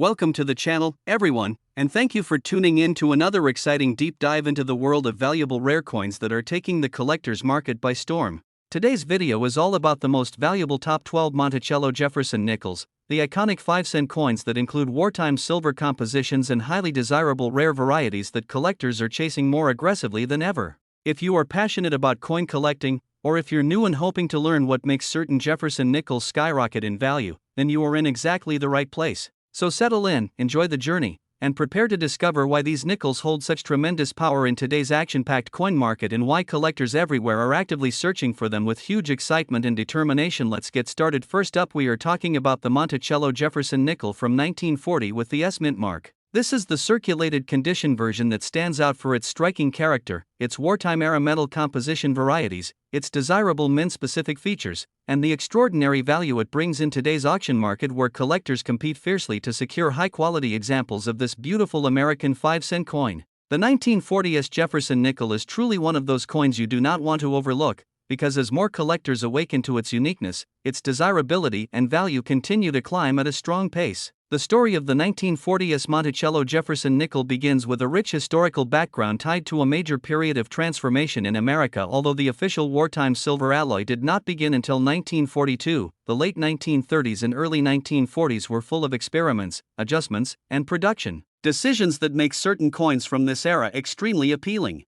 Welcome to the channel, everyone, and thank you for tuning in to another exciting deep dive into the world of valuable rare coins that are taking the collector's market by storm. Today's video is all about the most valuable top 12 Monticello Jefferson nickels, the iconic 5-cent coins that include wartime silver compositions and highly desirable rare varieties that collectors are chasing more aggressively than ever. If you are passionate about coin collecting, or if you're new and hoping to learn what makes certain Jefferson nickels skyrocket in value, then you are in exactly the right place. So settle in, enjoy the journey, and prepare to discover why these nickels hold such tremendous power in today's action-packed coin market and why collectors everywhere are actively searching for them with huge excitement and determination. Let's get started. First up, we are talking about the Monticello Jefferson nickel from 1940 with the S mint mark. This is the circulated condition version that stands out for its striking character, its wartime-era metal composition varieties, its desirable mint-specific features, and the extraordinary value it brings in today's auction market where collectors compete fiercely to secure high-quality examples of this beautiful American 5-cent coin. The 1940s Jefferson nickel is truly one of those coins you do not want to overlook, because as more collectors awaken to its uniqueness, its desirability and value continue to climb at a strong pace. The story of the 1940s Monticello Jefferson nickel begins with a rich historical background tied to a major period of transformation in America. Although the official wartime silver alloy did not begin until 1942, the late 1930s and early 1940s were full of experiments, adjustments, and production decisions that make certain coins from this era extremely appealing.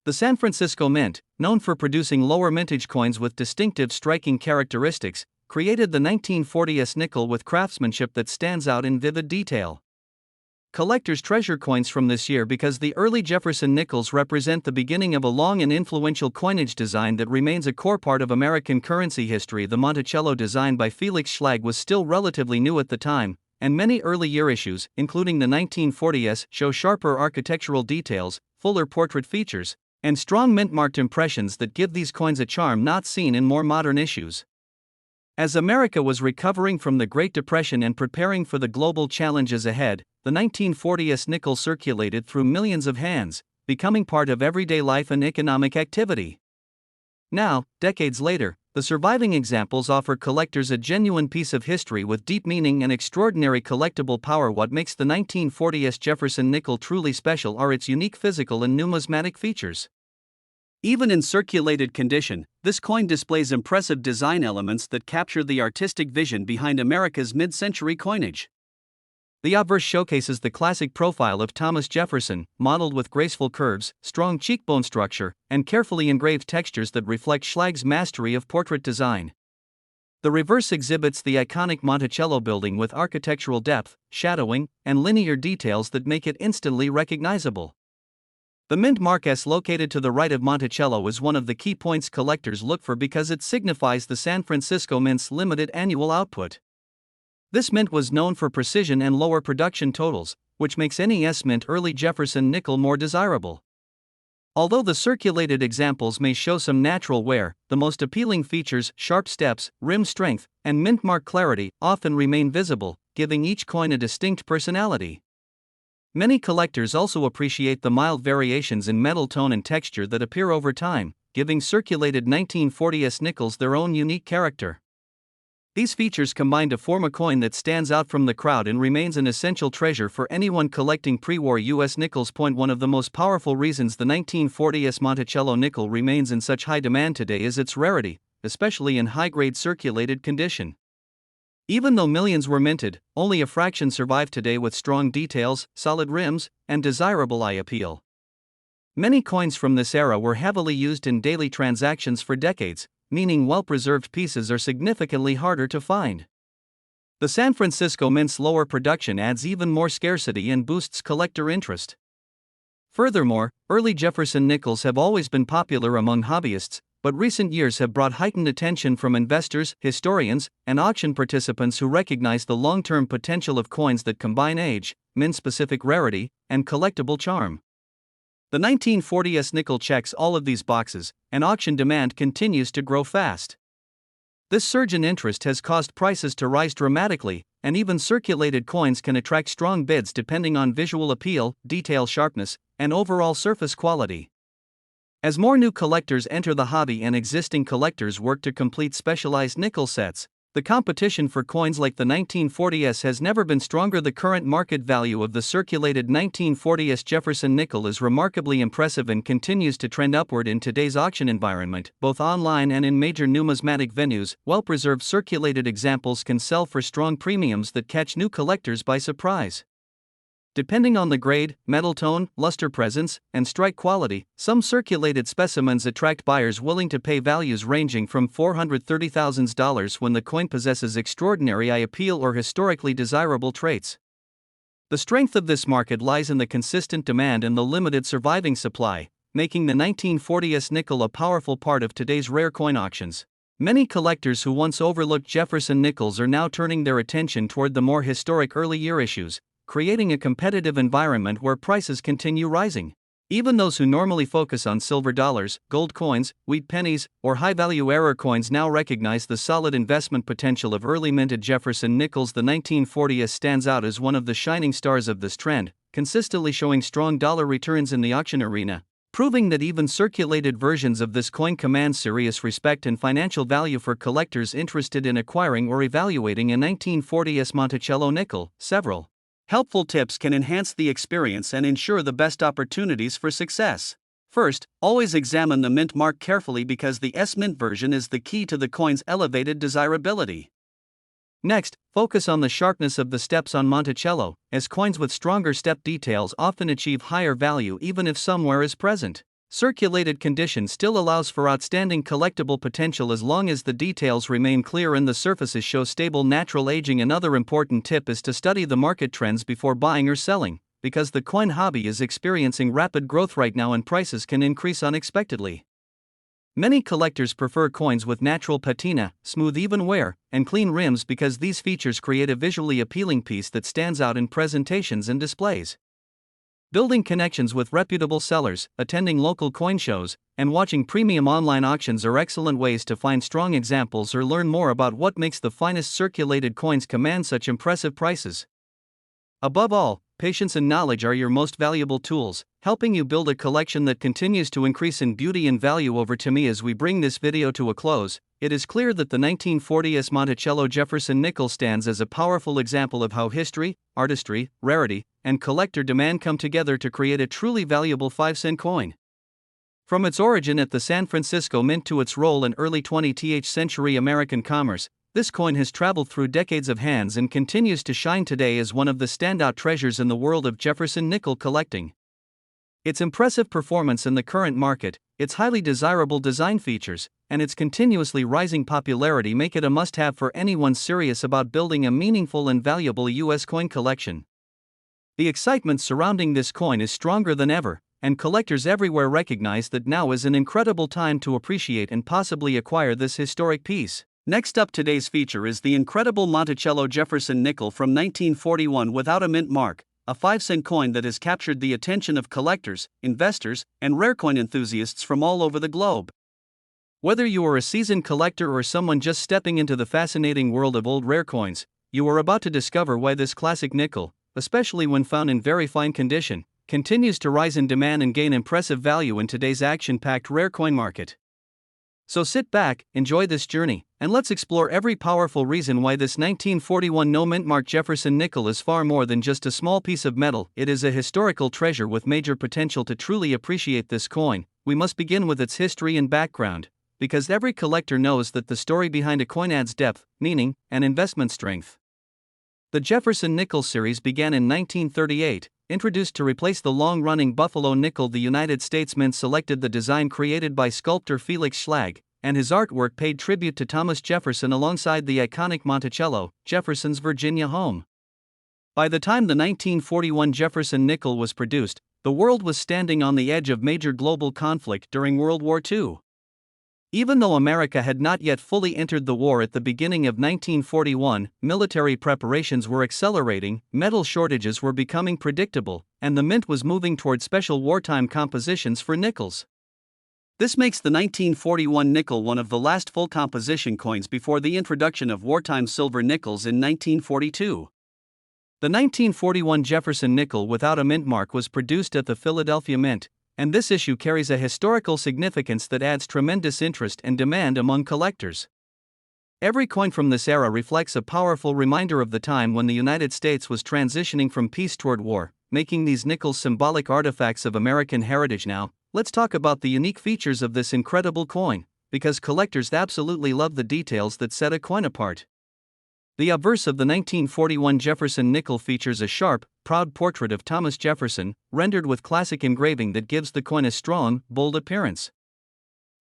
The San Francisco Mint, known for producing lower mintage coins with distinctive striking characteristics, created the 1940s nickel with craftsmanship that stands out in vivid detail. Collectors treasure coins from this year because the early Jefferson nickels represent the beginning of a long and influential coinage design that remains a core part of American currency history. The Monticello design by Felix Schlag was still relatively new at the time, and many early year issues, including the 1940s, show sharper architectural details, fuller portrait features, and strong mint-marked impressions that give these coins a charm not seen in more modern issues. As America was recovering from the Great Depression and preparing for the global challenges ahead, the 1940s nickel circulated through millions of hands, becoming part of everyday life and economic activity. Now, decades later, the surviving examples offer collectors a genuine piece of history with deep meaning and extraordinary collectible power. What makes the 1940s Jefferson nickel truly special are its unique physical and numismatic features. Even in circulated condition, this coin displays impressive design elements that capture the artistic vision behind America's mid-century coinage. The obverse showcases the classic profile of Thomas Jefferson, modeled with graceful curves, strong cheekbone structure, and carefully engraved textures that reflect Schlag's mastery of portrait design. The reverse exhibits the iconic Monticello building with architectural depth, shadowing, and linear details that make it instantly recognizable. The mint mark S located to the right of Monticello is one of the key points collectors look for because it signifies the San Francisco Mint's limited annual output. This mint was known for precision and lower production totals, which makes any S mint early Jefferson nickel more desirable. Although the circulated examples may show some natural wear, the most appealing features, sharp steps, rim strength, and mint mark clarity, often remain visible, giving each coin a distinct personality. Many collectors also appreciate the mild variations in metal tone and texture that appear over time, giving circulated 1940s nickels their own unique character. These features combine to form a coin that stands out from the crowd and remains an essential treasure for anyone collecting pre-war U.S. nickels. One of the most powerful reasons the 1940s Monticello nickel remains in such high demand today is its rarity, especially in high-grade circulated condition. Even though millions were minted, only a fraction survive today with strong details, solid rims, and desirable eye appeal. Many coins from this era were heavily used in daily transactions for decades, meaning well-preserved pieces are significantly harder to find. The San Francisco Mint's lower production adds even more scarcity and boosts collector interest. Furthermore, early Jefferson nickels have always been popular among hobbyists, but recent years have brought heightened attention from investors, historians, and auction participants who recognize the long-term potential of coins that combine age, mint-specific rarity, and collectible charm. The 1940s nickel checks all of these boxes, and auction demand continues to grow fast. This surge in interest has caused prices to rise dramatically, and even circulated coins can attract strong bids depending on visual appeal, detail sharpness, and overall surface quality. As more new collectors enter the hobby and existing collectors work to complete specialized nickel sets, The competition for coins like the 1940s has never been stronger. The current market value of the circulated 1940s Jefferson nickel is remarkably impressive and continues to trend upward in today's auction environment, both online and in major numismatic venues. Well-preserved circulated examples can sell for strong premiums that catch new collectors by surprise. Depending on the grade, metal tone, luster presence, and strike quality, some circulated specimens attract buyers willing to pay values ranging from $430,000 when the coin possesses extraordinary eye appeal or historically desirable traits. The strength of this market lies in the consistent demand and the limited surviving supply, making the 1940s nickel a powerful part of today's rare coin auctions. Many collectors who once overlooked Jefferson nickels are now turning their attention toward the more historic early year issues, creating a competitive environment where prices continue rising. Even those who normally focus on silver dollars, gold coins, wheat pennies, or high-value error coins now recognize the solid investment potential of early minted Jefferson nickels. The 1940s stands out as one of the shining stars of this trend, consistently showing strong dollar returns in the auction arena, proving that even circulated versions of this coin command serious respect and financial value for collectors interested in acquiring or evaluating a 1940s Monticello nickel. Several helpful tips can enhance the experience and ensure the best opportunities for success. First, always examine the mint mark carefully because the S-mint version is the key to the coin's elevated desirability. Next, focus on the sharpness of the steps on Monticello, as coins with stronger step details often achieve higher value even if some wear is present. Circulated condition still allows for outstanding collectible potential as long as the details remain clear and the surfaces show stable natural aging. Another important tip is to study the market trends before buying or selling, because the coin hobby is experiencing rapid growth right now and prices can increase unexpectedly. Many collectors prefer coins with natural patina, smooth even wear, and clean rims because these features create a visually appealing piece that stands out in presentations and displays. Building connections with reputable sellers, attending local coin shows, and watching premium online auctions are excellent ways to find strong examples or learn more about what makes the finest circulated coins command such impressive prices. Above all, patience and knowledge are your most valuable tools, helping you build a collection that continues to increase in beauty and value over time. As we bring this video to a close, it is clear that the 1940s Monticello Jefferson nickel stands as a powerful example of how history, artistry, rarity, and collector demand come together to create a truly valuable 5-cent coin. From its origin at the San Francisco Mint to its role in early 20th century American commerce, this coin has traveled through decades of hands and continues to shine today as one of the standout treasures in the world of Jefferson nickel collecting. Its impressive performance in the current market, its highly desirable design features, and its continuously rising popularity make it a must-have for anyone serious about building a meaningful and valuable U.S. coin collection. The excitement surrounding this coin is stronger than ever, and collectors everywhere recognize that now is an incredible time to appreciate and possibly acquire this historic piece. Next up, today's feature is the incredible Monticello Jefferson nickel from 1941 without a mint mark, a 5-cent coin that has captured the attention of collectors, investors, and rare coin enthusiasts from all over the globe. Whether you are a seasoned collector or someone just stepping into the fascinating world of old rare coins, you are about to discover why this classic nickel, especially when found in very fine condition, continues to rise in demand and gain impressive value in today's action-packed rare coin market. So sit back, enjoy this journey, and let's explore every powerful reason why this 1941 no-mint mark Jefferson nickel is far more than just a small piece of metal. It is a historical treasure with major potential. To truly appreciate this coin, we must begin with its history and background, because every collector knows that the story behind a coin adds depth, meaning, and investment strength. The Jefferson nickel series began in 1938. Introduced to replace the long-running Buffalo nickel, the United States Mint selected the design created by sculptor Felix Schlag, and his artwork paid tribute to Thomas Jefferson alongside the iconic Monticello, Jefferson's Virginia home. By the time the 1941 Jefferson nickel was produced, the world was standing on the edge of major global conflict during World War II. Even though America had not yet fully entered the war at the beginning of 1941, military preparations were accelerating, metal shortages were becoming predictable, and the mint was moving toward special wartime compositions for nickels. This makes the 1941 nickel one of the last full composition coins before the introduction of wartime silver nickels in 1942. The 1941 Jefferson nickel without a mint mark was produced at the Philadelphia Mint, and this issue carries a historical significance that adds tremendous interest and demand among collectors. Every coin from this era reflects a powerful reminder of the time when the United States was transitioning from peace toward war, making these nickels symbolic artifacts of American heritage. Now, let's talk about the unique features of this incredible coin, because collectors absolutely love the details that set a coin apart. The obverse of the 1941 Jefferson nickel features a sharp, proud portrait of Thomas Jefferson, rendered with classic engraving that gives the coin a strong, bold appearance.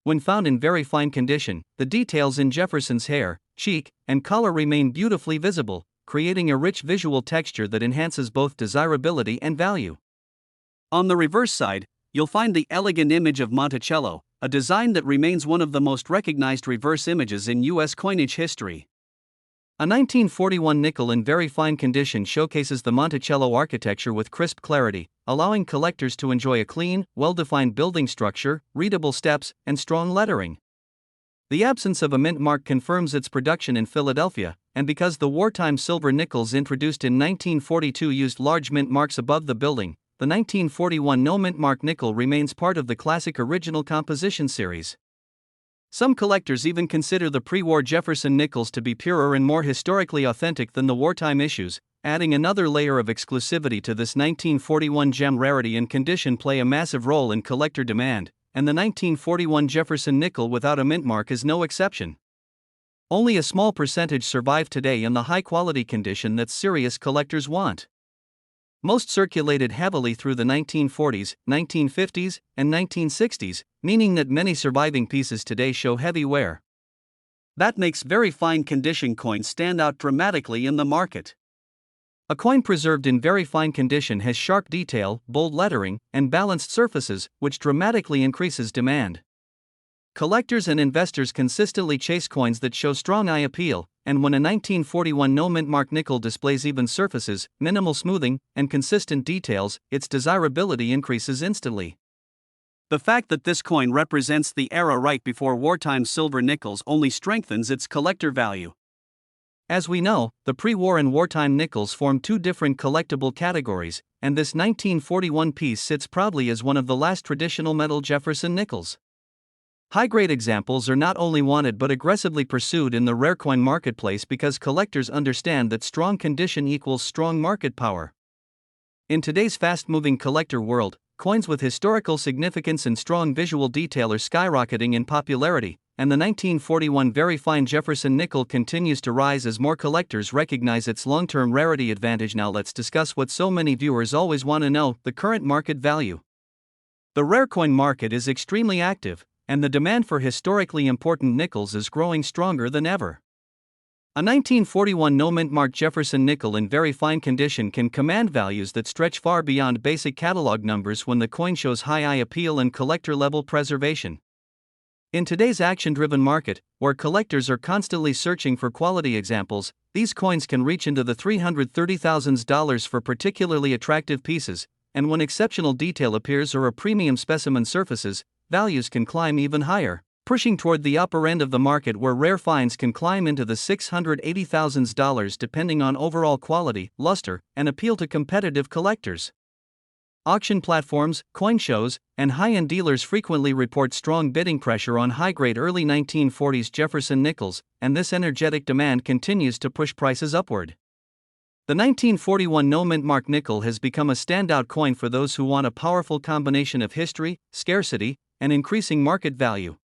When found in very fine condition, the details in Jefferson's hair, cheek, and collar remain beautifully visible, creating a rich visual texture that enhances both desirability and value. On the reverse side, you'll find the elegant image of Monticello, a design that remains one of the most recognized reverse images in U.S. coinage history. A 1941 nickel in very fine condition showcases the Monticello architecture with crisp clarity, allowing collectors to enjoy a clean, well-defined building structure, readable steps, and strong lettering. The absence of a mint mark confirms its production in Philadelphia, and because the wartime silver nickels introduced in 1942 used large mint marks above the building, the 1941 no mint mark nickel remains part of the classic original composition series. Some collectors even consider the pre-war Jefferson nickels to be purer and more historically authentic than the wartime issues, adding another layer of exclusivity to this 1941 gem. Rarity and condition play a massive role in collector demand, and the 1941 Jefferson nickel without a mint mark is no exception. Only a small percentage survive today in the high-quality condition that serious collectors want. Most circulated heavily through the 1940s, 1950s, and 1960s, meaning that many surviving pieces today show heavy wear. That makes very fine condition coins stand out dramatically in the market. A coin preserved in very fine condition has sharp detail, bold lettering, and balanced surfaces, which dramatically increases demand. Collectors and investors consistently chase coins that show strong eye appeal, and when a 1941 no mint mark nickel displays even surfaces, minimal smoothing, and consistent details, its desirability increases instantly. The fact that this coin represents the era right before wartime silver nickels only strengthens its collector value. As we know, the pre-war and wartime nickels form two different collectible categories, and this 1941 piece sits proudly as one of the last traditional metal Jefferson nickels. High-grade examples are not only wanted but aggressively pursued in the rare coin marketplace because collectors understand that strong condition equals strong market power. In today's fast-moving collector world, coins with historical significance and strong visual detail are skyrocketing in popularity, and the 1941 very fine Jefferson nickel continues to rise as more collectors recognize its long-term rarity advantage. Now let's discuss what so many viewers always want to know: the current market value. The rare coin market is extremely active, and the demand for historically important nickels is growing stronger than ever. A 1941 no mint mark Jefferson nickel in very fine condition can command values that stretch far beyond basic catalog numbers when the coin shows high eye appeal and collector-level preservation. In today's action-driven market, where collectors are constantly searching for quality examples, these coins can reach into the $330,000 for particularly attractive pieces, and when exceptional detail appears or a premium specimen surfaces, values can climb even higher, pushing toward the upper end of the market where rare finds can climb into the $680,000 depending on overall quality, luster, and appeal to competitive collectors. Auction platforms, coin shows, and high-end dealers frequently report strong bidding pressure on high-grade early 1940s Jefferson nickels, and this energetic demand continues to push prices upward. The 1941 no mint mark nickel has become a standout coin for those who want a powerful combination of history, scarcity, and increasing market value.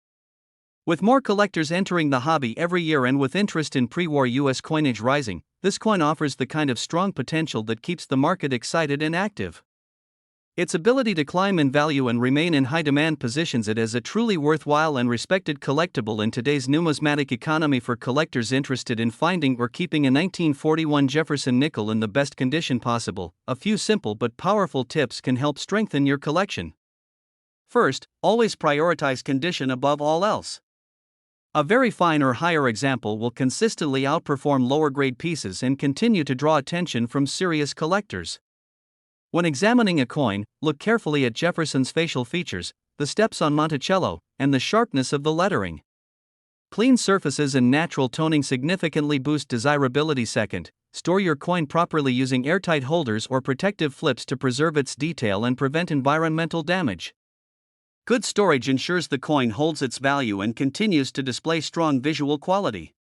With more collectors entering the hobby every year and with interest in pre-war U.S. coinage rising, this coin offers the kind of strong potential that keeps the market excited and active. Its ability to climb in value and remain in high demand positions it as a truly worthwhile and respected collectible in today's numismatic economy. For collectors interested in finding or keeping a 1941 Jefferson nickel in the best condition possible, a few simple but powerful tips can help strengthen your collection. First, always prioritize condition above all else. A very fine or higher example will consistently outperform lower grade pieces and continue to draw attention from serious collectors. When examining a coin, look carefully at Jefferson's facial features, the steps on Monticello, and the sharpness of the lettering. Clean surfaces and natural toning significantly boost desirability. Second, store your coin properly using airtight holders or protective flips to preserve its detail and prevent environmental damage. Good storage ensures the coin holds its value and continues to display strong visual quality.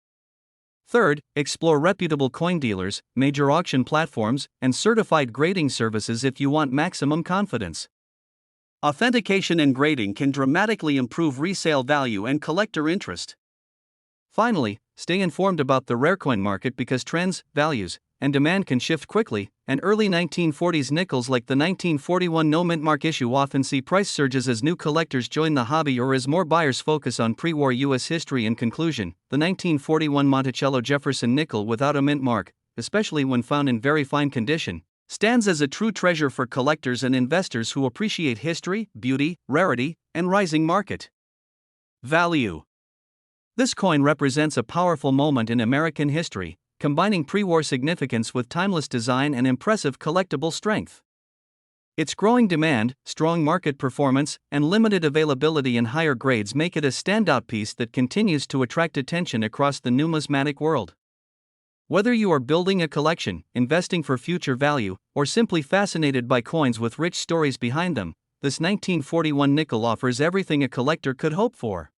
Third, explore reputable coin dealers, major auction platforms, and certified grading services if you want maximum confidence. Authentication and grading can dramatically improve resale value and collector interest. Finally, stay informed about the rarecoin market because trends, values, and demand can shift quickly, and early 1940s nickels like the 1941 no-mint mark issue often see price surges as new collectors join the hobby or as more buyers focus on pre-war U.S. history. In conclusion, the 1941 Monticello Jefferson nickel without a mint mark, especially when found in very fine condition, stands as a true treasure for collectors and investors who appreciate history, beauty, rarity, and rising market value. This coin represents a powerful moment in American history, combining pre-war significance with timeless design and impressive collectible strength. Its growing demand, strong market performance, and limited availability in higher grades make it a standout piece that continues to attract attention across the numismatic world. Whether you are building a collection, investing for future value, or simply fascinated by coins with rich stories behind them, this 1941 nickel offers everything a collector could hope for.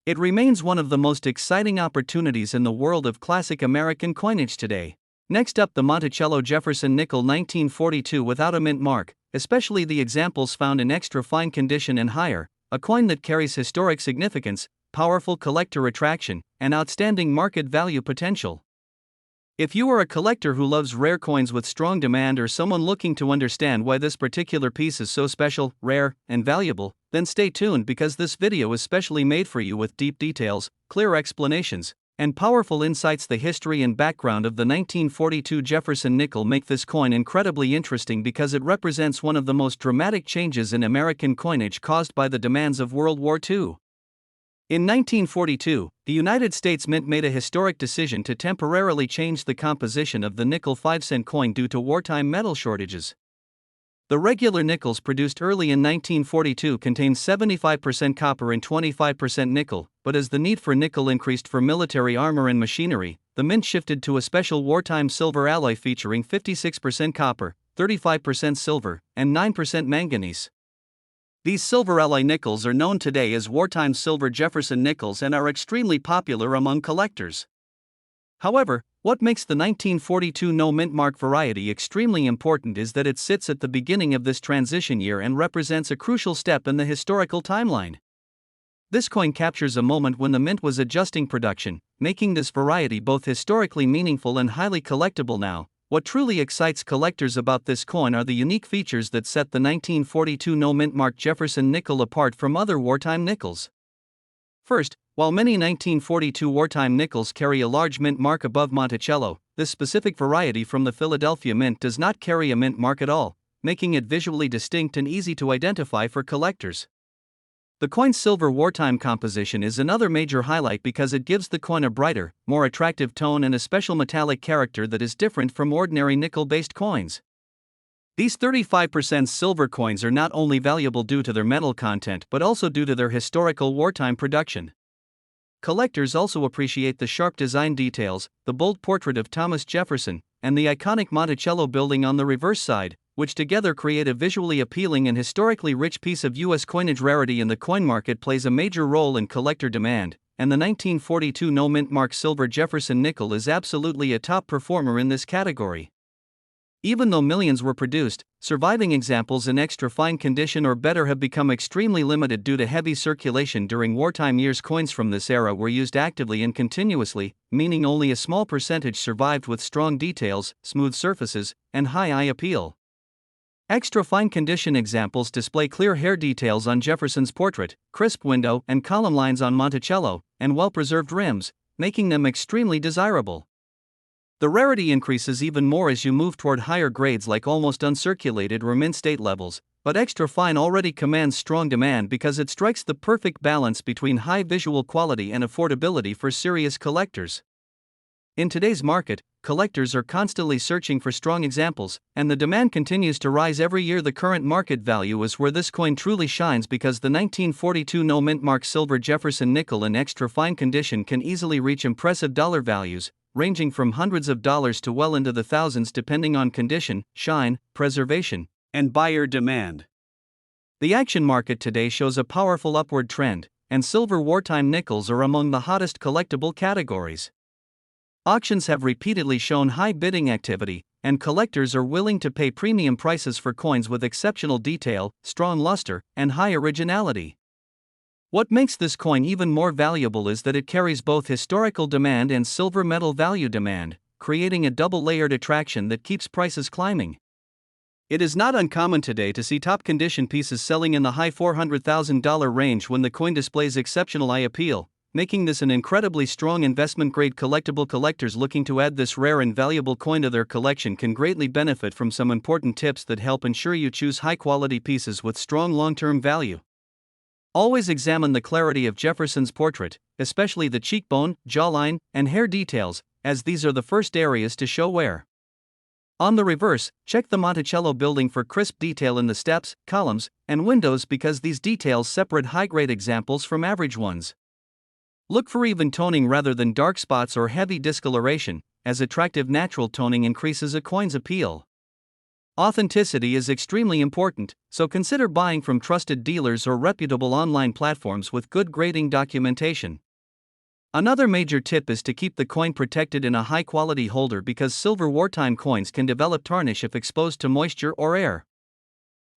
It remains one of the most exciting opportunities in the world of classic American coinage today. Next up, the Monticello Jefferson nickel 1942 without a mint mark, especially the examples found in extra fine condition and higher, a coin that carries historic significance, powerful collector attraction, and outstanding market value potential. If you are a collector who loves rare coins with strong demand or someone looking to understand why this particular piece is so special, rare, and valuable, then stay tuned because this video is specially made for you with deep details, clear explanations, and powerful insights. The history and background of the 1942 Jefferson nickel make this coin incredibly interesting because it represents one of the most dramatic changes in American coinage caused by the demands of World War II. In 1942, the United States Mint made a historic decision to temporarily change the composition of the nickel 5-cent coin due to wartime metal shortages. The regular nickels produced early in 1942 contained 75% copper and 25% nickel, but as the need for nickel increased for military armor and machinery, the mint shifted to a special wartime silver alloy featuring 56% copper, 35% silver, and 9% manganese. These silver alloy nickels are known today as wartime silver Jefferson nickels and are extremely popular among collectors. However, what makes the 1942 no-mint mark variety extremely important is that it sits at the beginning of this transition year and represents a crucial step in the historical timeline. This coin captures a moment when the mint was adjusting production, making this variety both historically meaningful and highly collectible now. What truly excites collectors about this coin are the unique features that set the 1942 no-mint mark Jefferson nickel apart from other wartime nickels. First, while many 1942 wartime nickels carry a large mint mark above Monticello, this specific variety from the Philadelphia Mint does not carry a mint mark at all, making it visually distinct and easy to identify for collectors. The coin's silver wartime composition is another major highlight because it gives the coin a brighter, more attractive tone and a special metallic character that is different from ordinary nickel-based coins. These 35% silver coins are not only valuable due to their metal content but also due to their historical wartime production. Collectors also appreciate the sharp design details, the bold portrait of Thomas Jefferson, and the iconic Monticello building on the reverse side, which together create a visually appealing and historically rich piece of U.S. coinage. Rarity in the coin market plays a major role in collector demand, and the 1942 no-mint mark silver Jefferson nickel is absolutely a top performer in this category. Even though millions were produced, surviving examples in extra fine condition or better have become extremely limited due to heavy circulation during wartime years. Coins from this era were used actively and continuously, meaning only a small percentage survived with strong details, smooth surfaces, and high eye appeal. Extra fine condition examples display clear hair details on Jefferson's portrait, crisp window and column lines on Monticello, and well-preserved rims, making them extremely desirable. The rarity increases even more as you move toward higher grades like almost uncirculated or mint state levels, but extra fine already commands strong demand because it strikes the perfect balance between high visual quality and affordability for serious collectors. In today's market, collectors are constantly searching for strong examples, and the demand continues to rise every year. The current market value is where this coin truly shines because the 1942 no-mint mark silver Jefferson nickel in extra fine condition can easily reach impressive dollar values, ranging from hundreds of dollars to well into the thousands depending on condition, shine, preservation, and buyer demand. The action market today shows a powerful upward trend, and silver wartime nickels are among the hottest collectible categories. Auctions have repeatedly shown high bidding activity, and collectors are willing to pay premium prices for coins with exceptional detail, strong luster, and high originality. What makes this coin even more valuable is that it carries both historical demand and silver metal value demand, creating a double-layered attraction that keeps prices climbing. It is not uncommon today to see top-condition pieces selling in the high $400,000 range when the coin displays exceptional eye appeal, making this an incredibly strong investment-grade collectible. Collectors looking to add this rare and valuable coin to their collection can greatly benefit from some important tips that help ensure you choose high-quality pieces with strong long-term value. Always examine the clarity of Jefferson's portrait, especially the cheekbone, jawline, and hair details, as these are the first areas to show wear. On the reverse, check the Monticello building for crisp detail in the steps, columns, and windows because these details separate high-grade examples from average ones. Look for even toning rather than dark spots or heavy discoloration, as attractive natural toning increases a coin's appeal. Authenticity is extremely important, so consider buying from trusted dealers or reputable online platforms with good grading documentation. Another major tip is to keep the coin protected in a high-quality holder because silver wartime coins can develop tarnish if exposed to moisture or air.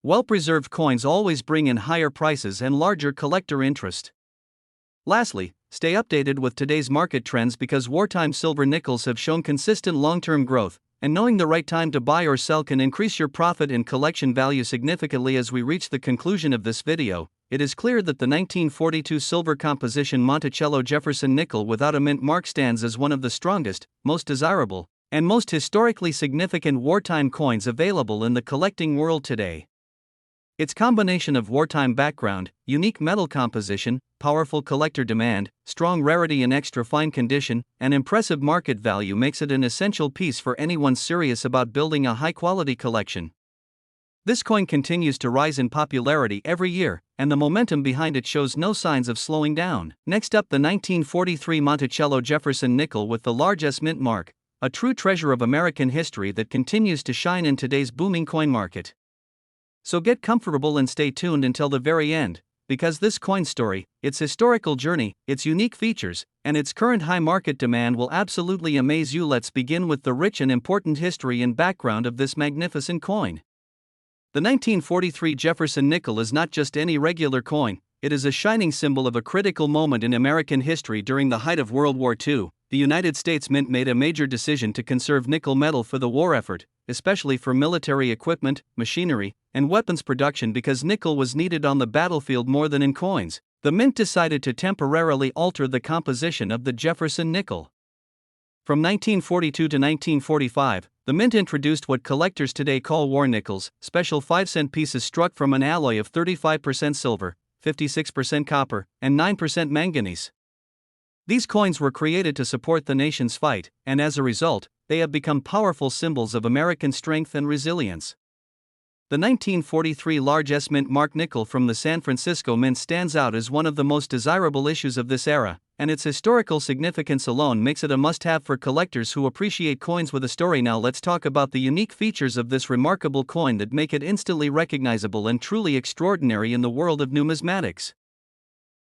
Well-preserved coins always bring in higher prices and larger collector interest. Lastly, stay updated with today's market trends because wartime silver nickels have shown consistent long-term growth, and knowing the right time to buy or sell can increase your profit and collection value significantly. As we reach the conclusion of this video, it is clear that the 1942 silver composition Monticello Jefferson nickel without a mint mark stands as one of the strongest, most desirable, and most historically significant wartime coins available in the collecting world today. Its combination of wartime background, unique metal composition, powerful collector demand, strong rarity in extra fine condition, and impressive market value makes it an essential piece for anyone serious about building a high-quality collection. This coin continues to rise in popularity every year, and the momentum behind it shows no signs of slowing down. Next up, the 1943 Monticello Jefferson nickel with the large S mint mark, a true treasure of American history that continues to shine in today's booming coin market. So get comfortable and stay tuned until the very end, because this coin story, its historical journey, its unique features, and its current high market demand will absolutely amaze you. Let's begin with the rich and important history and background of this magnificent coin. The 1943 Jefferson nickel is not just any regular coin, it is a shining symbol of a critical moment in American history. During the height of World War II, the United States Mint made a major decision to conserve nickel metal for the war effort, especially for military equipment, machinery, and weapons production because nickel was needed on the battlefield more than in coins. The Mint decided to temporarily alter the composition of the Jefferson nickel. From 1942 to 1945, the Mint introduced what collectors today call war nickels, special 5-cent pieces struck from an alloy of 35% silver, 56% copper, and 9% manganese. These coins were created to support the nation's fight, and as a result, they have become powerful symbols of American strength and resilience. The 1943 large S mint mark nickel from the San Francisco Mint stands out as one of the most desirable issues of this era, and its historical significance alone makes it a must-have for collectors who appreciate coins with a story. Now let's talk about the unique features of this remarkable coin that make it instantly recognizable and truly extraordinary in the world of numismatics.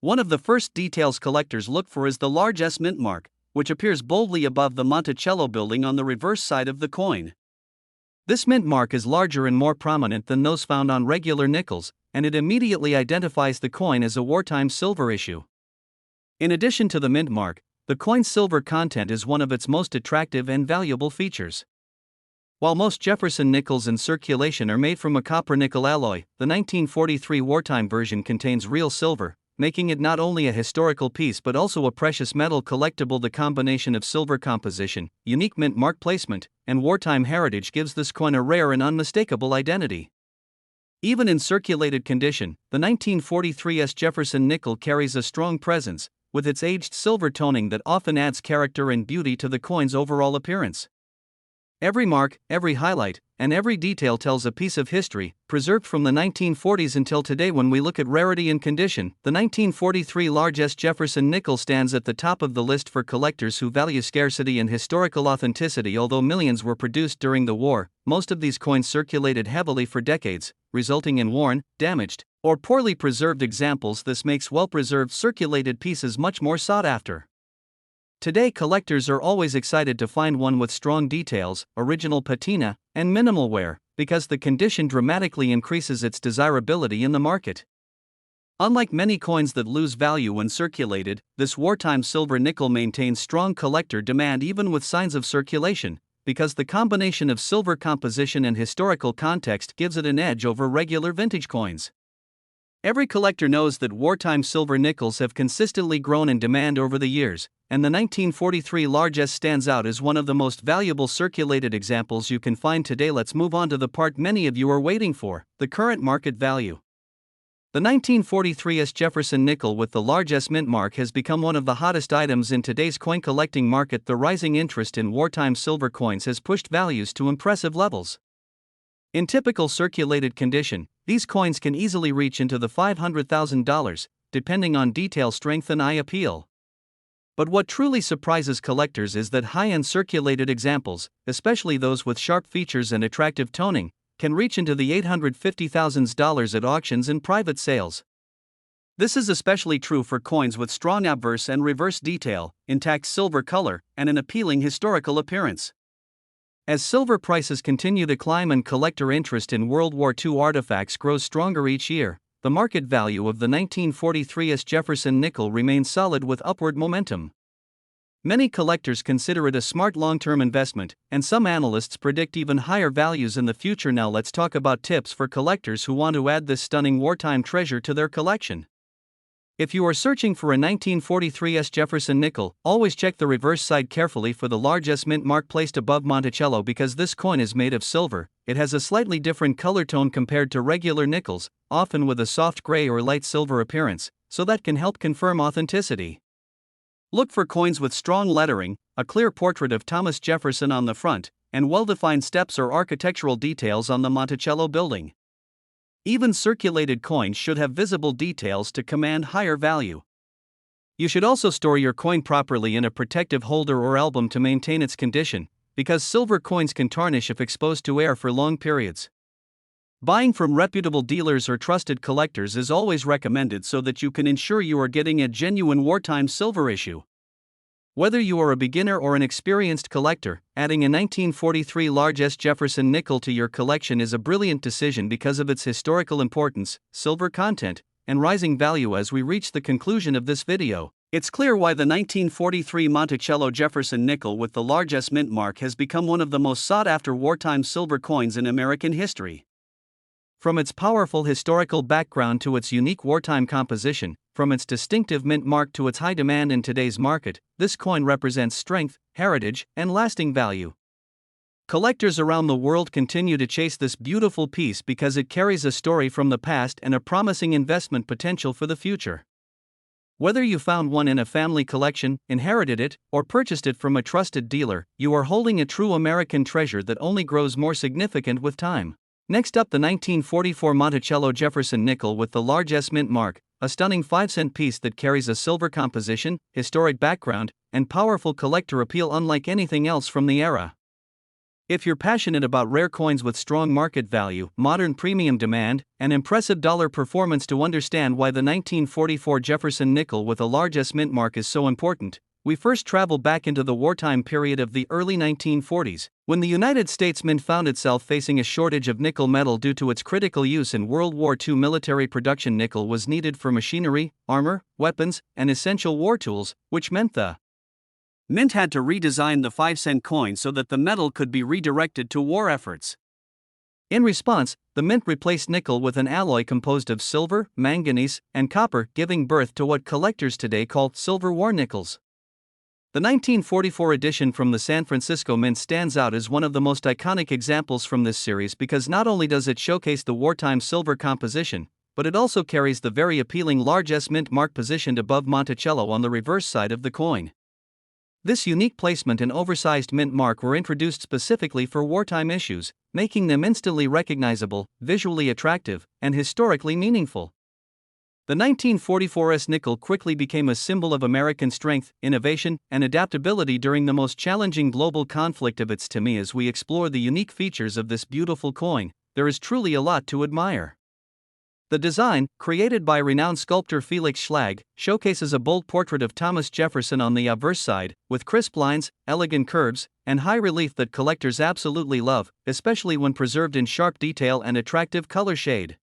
One of the first details collectors look for is the large S mint mark, which appears boldly above the Monticello building on the reverse side of the coin. This mint mark is larger and more prominent than those found on regular nickels, and it immediately identifies the coin as a wartime silver issue. In addition to the mint mark, the coin's silver content is one of its most attractive and valuable features. While most Jefferson nickels in circulation are made from a copper-nickel alloy, the 1943 wartime version contains real silver, making it not only a historical piece but also a precious metal collectible. The combination of silver composition, unique mint mark placement, and wartime heritage gives this coin a rare and unmistakable identity. Even in circulated condition, the 1943 S Jefferson nickel carries a strong presence, with its aged silver toning that often adds character and beauty to the coin's overall appearance. Every mark, every highlight, and every detail tells a piece of history, preserved from the 1940s until today. When we look at rarity and condition, the 1943 large S Jefferson nickel stands at the top of the list for collectors who value scarcity and historical authenticity. Although millions were produced during the war, most of these coins circulated heavily for decades, resulting in worn, damaged, or poorly preserved examples. This makes well-preserved circulated pieces much more sought after. Today, collectors are always excited to find one with strong details, original patina, and minimal wear, because the condition dramatically increases its desirability in the market. Unlike many coins that lose value when circulated, this wartime silver nickel maintains strong collector demand even with signs of circulation, because the combination of silver composition and historical context gives it an edge over regular vintage coins. Every collector knows that wartime silver nickels have consistently grown in demand over the years, and the 1943 large S stands out as one of the most valuable circulated examples you can find today. Let's move on to the part many of you are waiting for, the current market value. The 1943 S Jefferson nickel with the large S mint mark has become one of the hottest items in today's coin collecting market. The rising interest in wartime silver coins has pushed values to impressive levels. In typical circulated condition, these coins can easily reach into the $500,000, depending on detail strength and eye appeal. But what truly surprises collectors is that high-end circulated examples, especially those with sharp features and attractive toning, can reach into the $850,000 at auctions and private sales. This is especially true for coins with strong obverse and reverse detail, intact silver color, and an appealing historical appearance. As silver prices continue to climb and collector interest in World War II artifacts grows stronger each year, the market value of the 1943 S Jefferson nickel remains solid with upward momentum. Many collectors consider it a smart long-term investment, and some analysts predict even higher values in the future. Now let's talk about tips for collectors who want to add this stunning wartime treasure to their collection. If you are searching for a 1943 S Jefferson nickel, always check the reverse side carefully for the large S mint mark placed above Monticello. Because this coin is made of silver, it has a slightly different color tone compared to regular nickels, often with a soft gray or light silver appearance, so that can help confirm authenticity. Look for coins with strong lettering, a clear portrait of Thomas Jefferson on the front, and well-defined steps or architectural details on the Monticello building. Even circulated coins should have visible details to command higher value. You should also store your coin properly in a protective holder or album to maintain its condition, because silver coins can tarnish if exposed to air for long periods. Buying from reputable dealers or trusted collectors is always recommended so that you can ensure you are getting a genuine wartime silver issue. Whether you are a beginner or an experienced collector, adding a 1943 large S Jefferson nickel to your collection is a brilliant decision because of its historical importance, silver content, and rising value. As we reach the conclusion of this video, it's clear why the 1943 Monticello Jefferson nickel with the large S mint mark has become one of the most sought-after wartime silver coins in American history. From its powerful historical background to its unique wartime composition, from its distinctive mint mark to its high demand in today's market, this coin represents strength, heritage, and lasting value. Collectors around the world continue to chase this beautiful piece because it carries a story from the past and a promising investment potential for the future. Whether you found one in a family collection, inherited it, or purchased it from a trusted dealer, you are holding a true American treasure that only grows more significant with time. Next up, the 1944 Monticello Jefferson nickel with the large S mint mark, a stunning 5-cent piece that carries a silver composition, historic background, and powerful collector appeal unlike anything else from the era. If you're passionate about rare coins with strong market value, modern premium demand, and impressive dollar performance to understand why the 1944 Jefferson nickel with a large S mint mark is so important, we first travel back into the wartime period of the early 1940s, when the United States Mint found itself facing a shortage of nickel metal due to its critical use in World War II military production. Nickel was needed for machinery, armor, weapons, and essential war tools, which meant the Mint had to redesign the 5-cent coin so that the metal could be redirected to war efforts. In response, the Mint replaced nickel with an alloy composed of silver, manganese, and copper, giving birth to what collectors today call silver war nickels. The 1944 edition from the San Francisco Mint stands out as one of the most iconic examples from this series because not only does it showcase the wartime silver composition, but it also carries the very appealing large S mint mark positioned above Monticello on the reverse side of the coin. This unique placement and oversized mint mark were introduced specifically for wartime issues, making them instantly recognizable, visually attractive, and historically meaningful. The 1944 S nickel quickly became a symbol of American strength, innovation, and adaptability during the most challenging global conflict of its time. As we explore the unique features of this beautiful coin, there is truly a lot to admire. The design, created by renowned sculptor Felix Schlag, showcases a bold portrait of Thomas Jefferson on the obverse side, with crisp lines, elegant curves, and high relief that collectors absolutely love, especially when preserved in sharp detail and attractive color shade.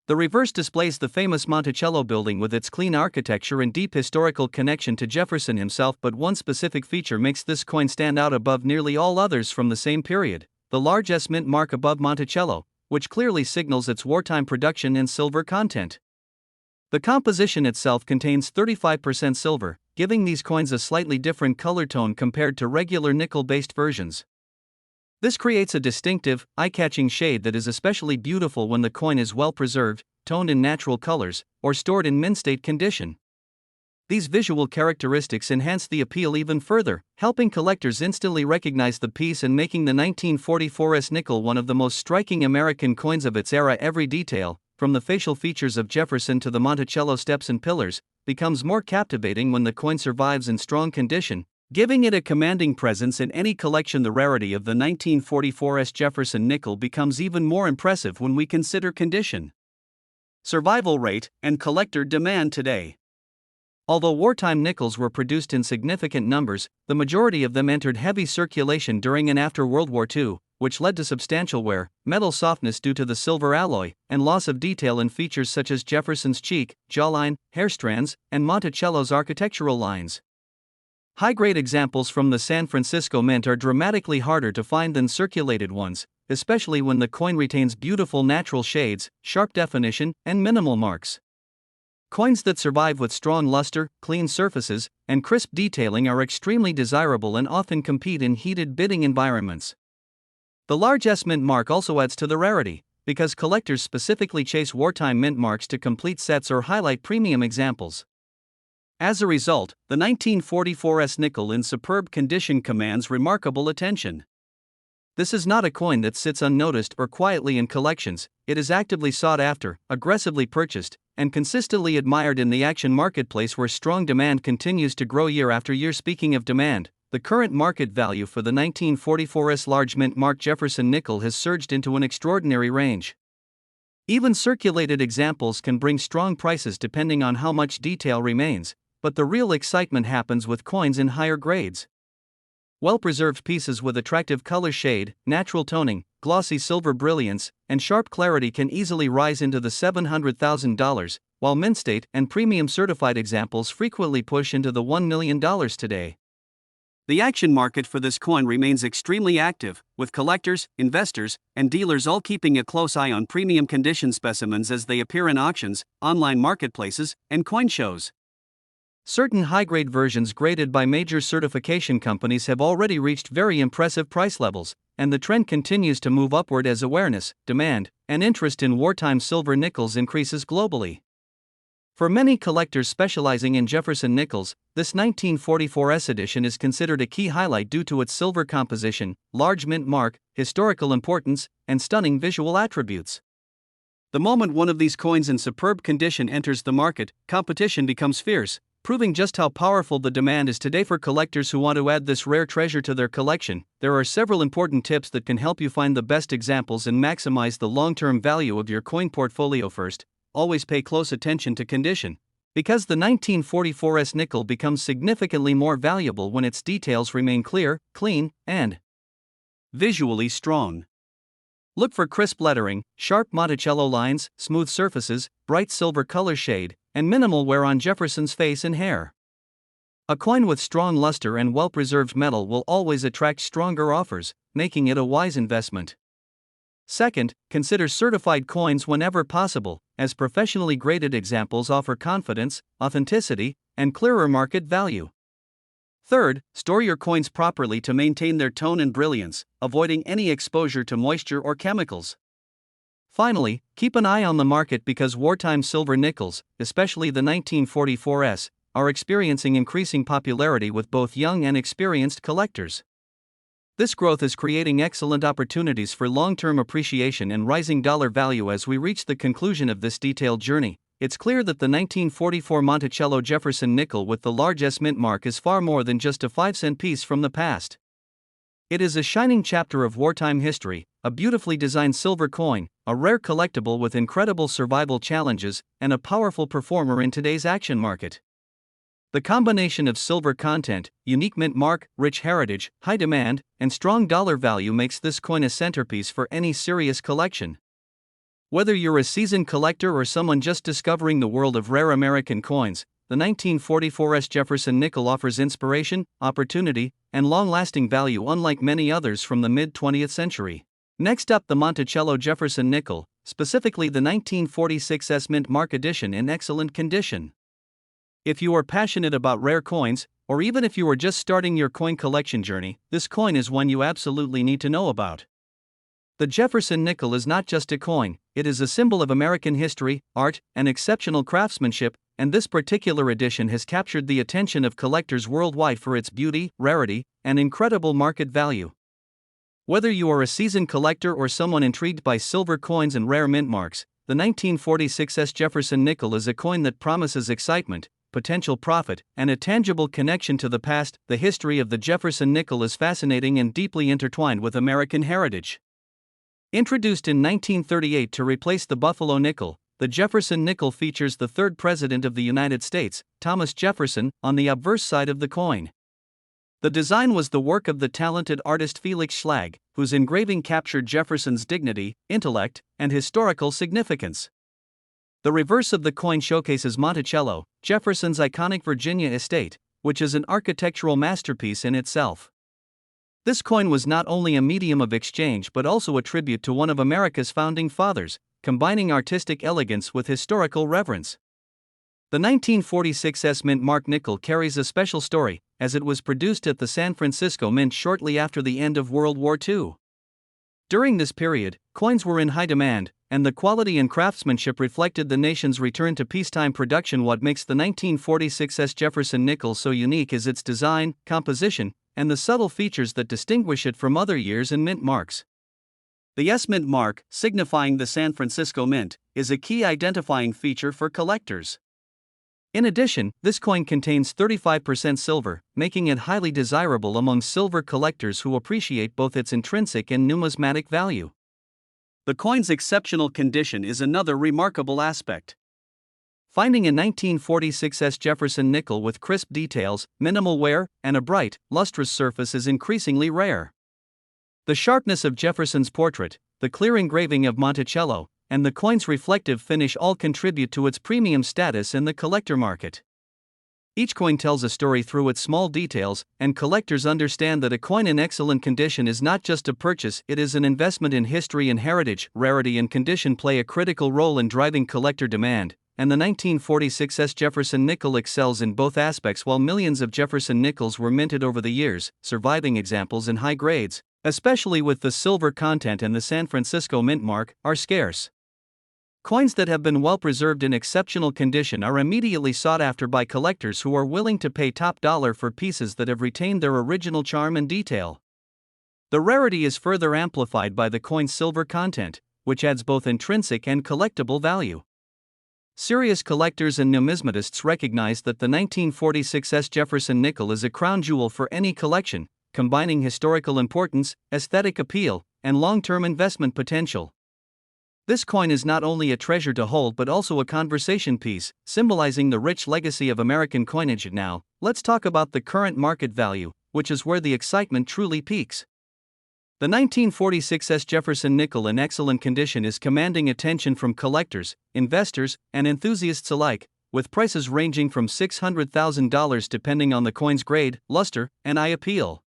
The reverse displays the famous Monticello building with its clean architecture and deep historical connection to Jefferson himself, but one specific feature makes this coin stand out above nearly all others from the same period: the large S mint mark above Monticello, which clearly signals its wartime production and silver content. The composition itself contains 35% silver, giving these coins a slightly different color tone compared to regular nickel-based versions. This creates a distinctive, eye-catching shade that is especially beautiful when the coin is well preserved, toned in natural colors, or stored in mint-state condition. These visual characteristics enhance the appeal even further, helping collectors instantly recognize the piece and making the 1944's nickel one of the most striking American coins of its era. Every detail, from the facial features of Jefferson to the Monticello steps and pillars, becomes more captivating when the coin survives in strong condition, giving it a commanding presence in any collection. The rarity of the 1944's Jefferson nickel becomes even more impressive when we consider condition, survival rate, and collector demand today. Although wartime nickels were produced in significant numbers, the majority of them entered heavy circulation during and after World War II, which led to substantial wear, metal softness due to the silver alloy, and loss of detail in features such as Jefferson's cheek, jawline, hair strands, and Monticello's architectural lines. High-grade examples from the San Francisco Mint are dramatically harder to find than circulated ones, especially when the coin retains beautiful natural shades, sharp definition, and minimal marks. Coins that survive with strong luster, clean surfaces, and crisp detailing are extremely desirable and often compete in heated bidding environments. The large S mint mark also adds to the rarity, because collectors specifically chase wartime mint marks to complete sets or highlight premium examples. As a result, the 1944's nickel in superb condition commands remarkable attention. This is not a coin that sits unnoticed or quietly in collections. It is actively sought after, aggressively purchased, and consistently admired in the auction marketplace, where strong demand continues to grow year after year. Speaking of demand, the current market value for the 1944's large mint mark Jefferson nickel has surged into an extraordinary range. Even circulated examples can bring strong prices depending on how much detail remains, but the real excitement happens with coins in higher grades. Well-preserved pieces with attractive color shade, natural toning, glossy silver brilliance, and sharp clarity can easily rise into the $700,000, while mint-state and premium certified examples frequently push into the $1 million today. The auction market for this coin remains extremely active, with collectors, investors, and dealers all keeping a close eye on premium condition specimens as they appear in auctions, online marketplaces, and coin shows. Certain high-grade versions graded by major certification companies have already reached very impressive price levels, and the trend continues to move upward as awareness, demand, and interest in wartime silver nickels increases globally. For many collectors specializing in Jefferson nickels, this 1944's edition is considered a key highlight due to its silver composition, large mint mark, historical importance, and stunning visual attributes. The moment one of these coins in superb condition enters the market, competition becomes fierce, proving just how powerful the demand is today. For collectors who want to add this rare treasure to their collection, there are several important tips that can help you find the best examples and maximize the long-term value of your coin portfolio. First, always pay close attention to condition, because the 1944's nickel becomes significantly more valuable when its details remain clear, clean, and visually strong. Look for crisp lettering, sharp Monticello lines, smooth surfaces, bright silver color shade, and minimal wear on Jefferson's face and hair. A coin with strong luster and well-preserved metal will always attract stronger offers, making it a wise investment. Second, consider certified coins whenever possible, as professionally graded examples offer confidence, authenticity, and clearer market value. Third, store your coins properly to maintain their tone and brilliance, avoiding any exposure to moisture or chemicals. Finally, keep an eye on the market, because wartime silver nickels, especially the 1944's, are experiencing increasing popularity with both young and experienced collectors. This growth is creating excellent opportunities for long-term appreciation and rising dollar value. As we reach the conclusion of this detailed journey, it's clear that the 1944 Monticello Jefferson nickel with the large S mint mark is far more than just a 5-cent piece from the past. It is a shining chapter of wartime history, a beautifully designed silver coin, a rare collectible with incredible survival challenges, and a powerful performer in today's action market. The combination of silver content, unique mint mark, rich heritage, high demand, and strong dollar value makes this coin a centerpiece for any serious collection. Whether you're a seasoned collector or someone just discovering the world of rare American coins, the 1944 Jefferson nickel offers inspiration, opportunity, and long-lasting value unlike many others from the mid-20th century. Next up, the Monticello Jefferson nickel, specifically the 1946 Mint Mark edition in excellent condition. If you are passionate about rare coins, or even if you are just starting your coin collection journey, this coin is one you absolutely need to know about. The Jefferson nickel is not just a coin, it is a symbol of American history, art, and exceptional craftsmanship, and this particular edition has captured the attention of collectors worldwide for its beauty, rarity, and incredible market value. Whether you are a seasoned collector or someone intrigued by silver coins and rare mint marks, the 1946 Jefferson nickel is a coin that promises excitement, potential profit, and a tangible connection to the past. The history of the Jefferson nickel is fascinating and deeply intertwined with American heritage. Introduced in 1938 to replace the Buffalo nickel, the Jefferson nickel features the third president of the United States, Thomas Jefferson, on the obverse side of the coin. The design was the work of the talented artist Felix Schlag, whose engraving captured Jefferson's dignity, intellect, and historical significance. The reverse of the coin showcases Monticello, Jefferson's iconic Virginia estate, which is an architectural masterpiece in itself. This coin was not only a medium of exchange but also a tribute to one of America's founding fathers, combining artistic elegance with historical reverence. The 1946 Mint Mark nickel carries a special story, as it was produced at the San Francisco Mint shortly after the end of World War II. During this period, coins were in high demand, and the quality and craftsmanship reflected the nation's return to peacetime production. What makes the 1946 Jefferson nickel so unique is its design, composition, and the subtle features that distinguish it from other years and mint marks. The S Mint mark, signifying the San Francisco Mint, is a key identifying feature for collectors. In addition, this coin contains 35% silver, making it highly desirable among silver collectors who appreciate both its intrinsic and numismatic value. The coin's exceptional condition is another remarkable aspect. Finding a 1946 Jefferson nickel with crisp details, minimal wear, and a bright, lustrous surface is increasingly rare. The sharpness of Jefferson's portrait, the clear engraving of Monticello, and the coin's reflective finish all contribute to its premium status in the collector market. Each coin tells a story through its small details, and collectors understand that a coin in excellent condition is not just a purchase, it is an investment in history and heritage. Rarity and condition play a critical role in driving collector demand, and the 1946 Jefferson nickel excels in both aspects. While millions of Jefferson nickels were minted over the years, surviving examples in high grades, especially with the silver content and the San Francisco Mint mark, are scarce. Coins that have been well preserved in exceptional condition are immediately sought after by collectors who are willing to pay top dollar for pieces that have retained their original charm and detail. The rarity is further amplified by the coin's silver content, which adds both intrinsic and collectible value. Serious collectors and numismatists recognize that the 1946 Jefferson nickel is a crown jewel for any collection, combining historical importance, aesthetic appeal, and long-term investment potential. This coin is not only a treasure to hold but also a conversation piece, symbolizing the rich legacy of American coinage. Now, let's talk about the current market value, which is where the excitement truly peaks. The 1946 Jefferson nickel in excellent condition is commanding attention from collectors, investors, and enthusiasts alike, with prices ranging from $600,000 depending on the coin's grade, luster, and eye appeal.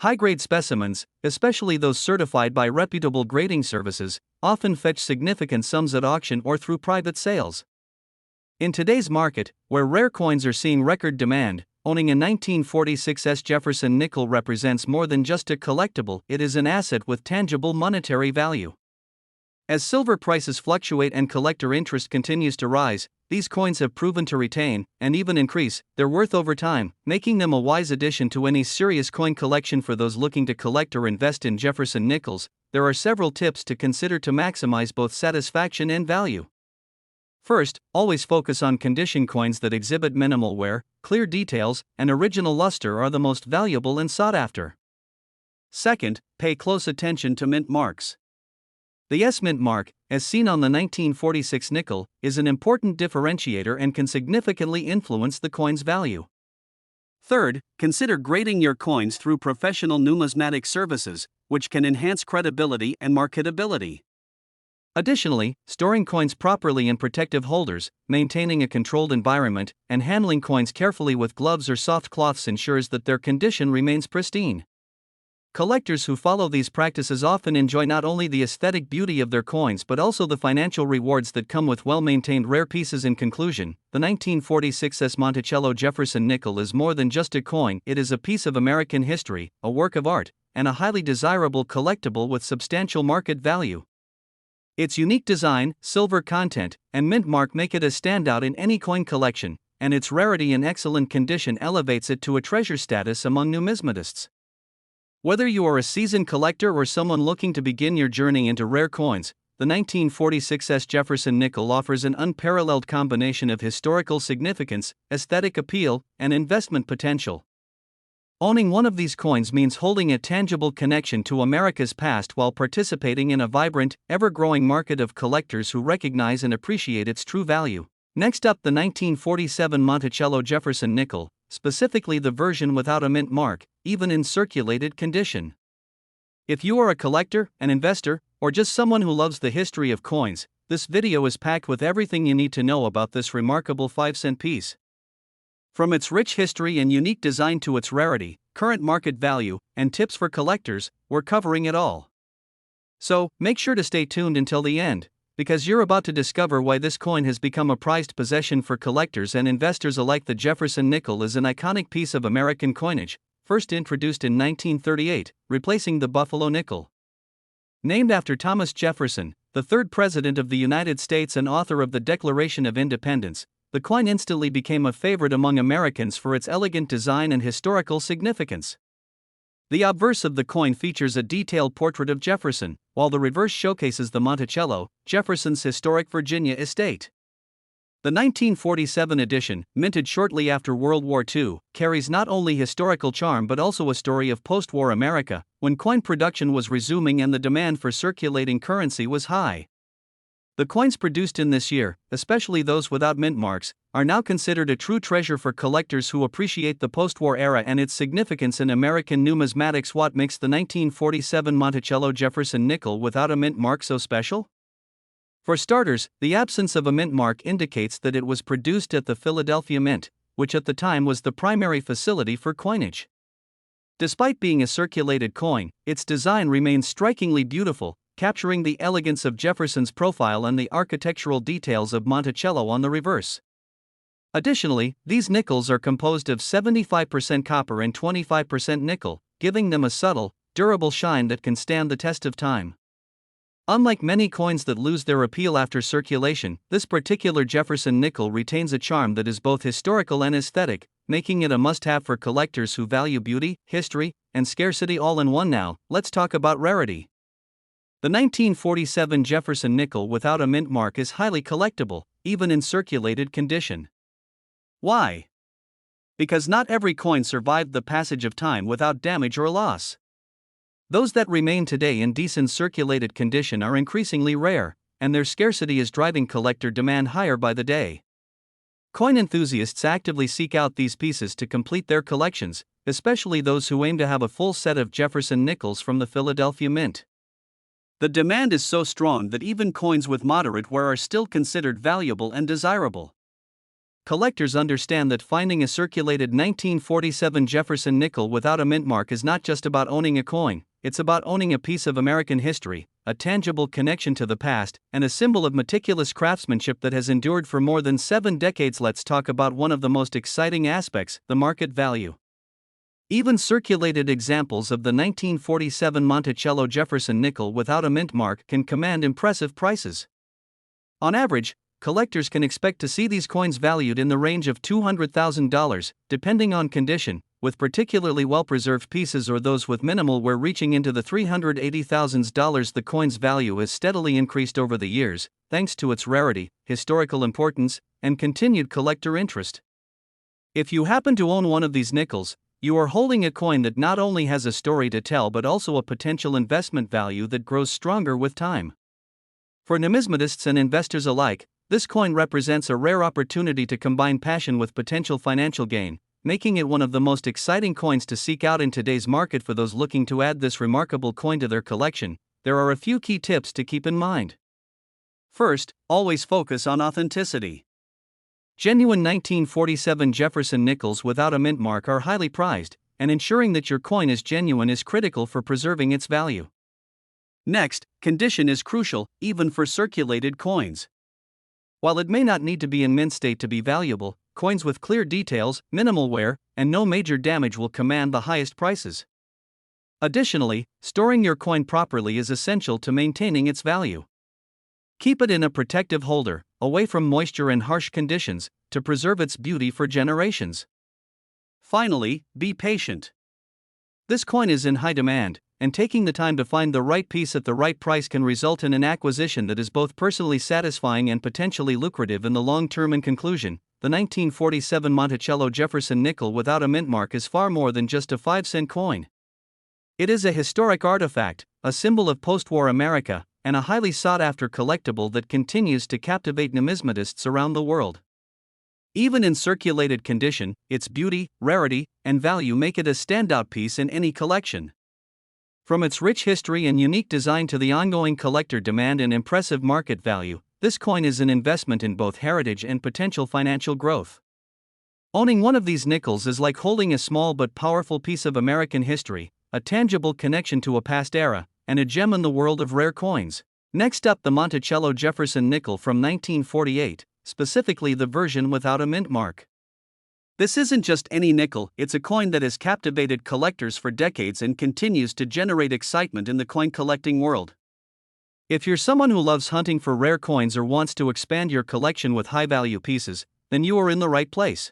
High-grade specimens, especially those certified by reputable grading services, often fetch significant sums at auction or through private sales. In today's market, where rare coins are seeing record demand, owning a 1946 Jefferson nickel represents more than just a collectible, it is an asset with tangible monetary value. As silver prices fluctuate and collector interest continues to rise, these coins have proven to retain, and even increase, their worth over time, making them a wise addition to any serious coin collection. For those looking to collect or invest in Jefferson nickels, there are several tips to consider to maximize both satisfaction and value. First, always focus on condition. Coins that exhibit minimal wear, clear details, and original luster are the most valuable and sought after. Second, pay close attention to mint marks. The S mint mark, as seen on the 1946 nickel, is an important differentiator and can significantly influence the coin's value. Third, consider grading your coins through professional numismatic services, which can enhance credibility and marketability. Additionally, storing coins properly in protective holders, maintaining a controlled environment, and handling coins carefully with gloves or soft cloths ensures that their condition remains pristine. Collectors who follow these practices often enjoy not only the aesthetic beauty of their coins but also the financial rewards that come with well-maintained rare pieces. In conclusion, the 1946 Monticello Jefferson nickel is more than just a coin, it is a piece of American history, a work of art, and a highly desirable collectible with substantial market value. Its unique design, silver content, and mint mark make it a standout in any coin collection, and its rarity and excellent condition elevates it to a treasure status among numismatists. Whether you are a seasoned collector or someone looking to begin your journey into rare coins, the 1946 Jefferson nickel offers an unparalleled combination of historical significance, aesthetic appeal, and investment potential. Owning one of these coins means holding a tangible connection to America's past while participating in a vibrant, ever-growing market of collectors who recognize and appreciate its true value. Next up, the 1947 Monticello Jefferson nickel, specifically the version without a mint mark, even in circulated condition. If you are a collector, an investor, or just someone who loves the history of coins, this video is packed with everything you need to know about this remarkable 5-cent piece. From its rich history and unique design to its rarity, current market value, and tips for collectors, we're covering it all. So, make sure to stay tuned until the end, because you're about to discover why this coin has become a prized possession for collectors and investors alike. The Jefferson nickel is an iconic piece of American coinage, first introduced in 1938, replacing the Buffalo nickel. Named after Thomas Jefferson, the third president of the United States and author of the Declaration of Independence, the coin instantly became a favorite among Americans for its elegant design and historical significance. The obverse of the coin features a detailed portrait of Jefferson, while the reverse showcases the Monticello, Jefferson's historic Virginia estate. The 1947 edition, minted shortly after World War II, carries not only historical charm but also a story of post-war America, when coin production was resuming and the demand for circulating currency was high. The coins produced in this year, especially those without mint marks, are now considered a true treasure for collectors who appreciate the post-war era and its significance in American numismatics. What makes the 1947 Monticello Jefferson nickel without a mint mark so special? For starters, the absence of a mint mark indicates that it was produced at the Philadelphia Mint, which at the time was the primary facility for coinage. Despite being a circulated coin, its design remains strikingly beautiful, capturing the elegance of Jefferson's profile and the architectural details of Monticello on the reverse. Additionally, these nickels are composed of 75% copper and 25% nickel, giving them a subtle, durable shine that can stand the test of time. Unlike many coins that lose their appeal after circulation, this particular Jefferson nickel retains a charm that is both historical and aesthetic, making it a must-have for collectors who value beauty, history, and scarcity all in one. Now, let's talk about rarity. The 1947 Jefferson nickel without a mint mark is highly collectible, even in circulated condition. Why? Because not every coin survived the passage of time without damage or loss. Those that remain today in decent circulated condition are increasingly rare, and their scarcity is driving collector demand higher by the day. Coin enthusiasts actively seek out these pieces to complete their collections, especially those who aim to have a full set of Jefferson nickels from the Philadelphia Mint. The demand is so strong that even coins with moderate wear are still considered valuable and desirable. Collectors understand that finding a circulated 1947 Jefferson nickel without a mint mark is not just about owning a coin, it's about owning a piece of American history, a tangible connection to the past, and a symbol of meticulous craftsmanship that has endured for more than 7 decades. Let's talk about one of the most exciting aspects, the market value. Even circulated examples of the 1947 Monticello Jefferson nickel without a mint mark can command impressive prices. On average, collectors can expect to see these coins valued in the range of $200,000, depending on condition, with particularly well-preserved pieces or those with minimal wear reaching into the $380,000. The coin's value has steadily increased over the years, thanks to its rarity, historical importance, and continued collector interest. If you happen to own one of these nickels, You are holding a coin that not only has a story to tell but also a potential investment value that grows stronger with time. For numismatists and investors alike, this coin represents a rare opportunity to combine passion with potential financial gain, making it one of the most exciting coins to seek out in today's market. For those looking to add this remarkable coin to their collection, there are a few key tips to keep in mind. First, always focus on authenticity. Genuine 1947 Jefferson nickels without a mint mark are highly prized, and ensuring that your coin is genuine is critical for preserving its value. Next, condition is crucial, even for circulated coins. While it may not need to be in mint state to be valuable, coins with clear details, minimal wear, and no major damage will command the highest prices. Additionally, storing your coin properly is essential to maintaining its value. Keep it in a protective holder, away from moisture and harsh conditions, to preserve its beauty for generations. Finally, be patient. This coin is in high demand, and taking the time to find the right piece at the right price can result in an acquisition that is both personally satisfying and potentially lucrative in the long term. In conclusion, the 1947 Monticello Jefferson nickel without a mint mark is far more than just a 5-cent coin. It is a historic artifact, a symbol of post-war America, and a highly sought-after collectible that continues to captivate numismatists around the world. Even in circulated condition, its beauty, rarity, and value make it a standout piece in any collection. From its rich history and unique design to the ongoing collector demand and impressive market value, this coin is an investment in both heritage and potential financial growth. Owning one of these nickels is like holding a small but powerful piece of American history, a tangible connection to a past era, and a gem in the world of rare coins. Next up, the Monticello Jefferson nickel from 1948, specifically the version without a mint mark. This isn't just any nickel, it's a coin that has captivated collectors for decades and continues to generate excitement in the coin collecting world. If you're someone who loves hunting for rare coins or wants to expand your collection with high-value pieces, then you are in the right place.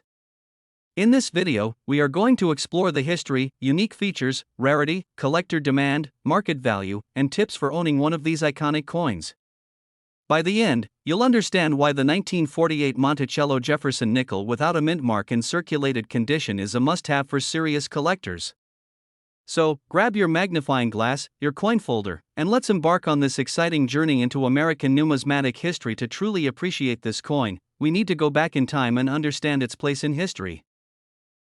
In this video, we are going to explore the history, unique features, rarity, collector demand, market value, and tips for owning one of these iconic coins. By the end, you'll understand why the 1948 Monticello Jefferson nickel without a mint mark in circulated condition is a must-have for serious collectors. So, grab your magnifying glass, your coin folder, and let's embark on this exciting journey into American numismatic history. To truly appreciate this coin, we need to go back in time and understand its place in history.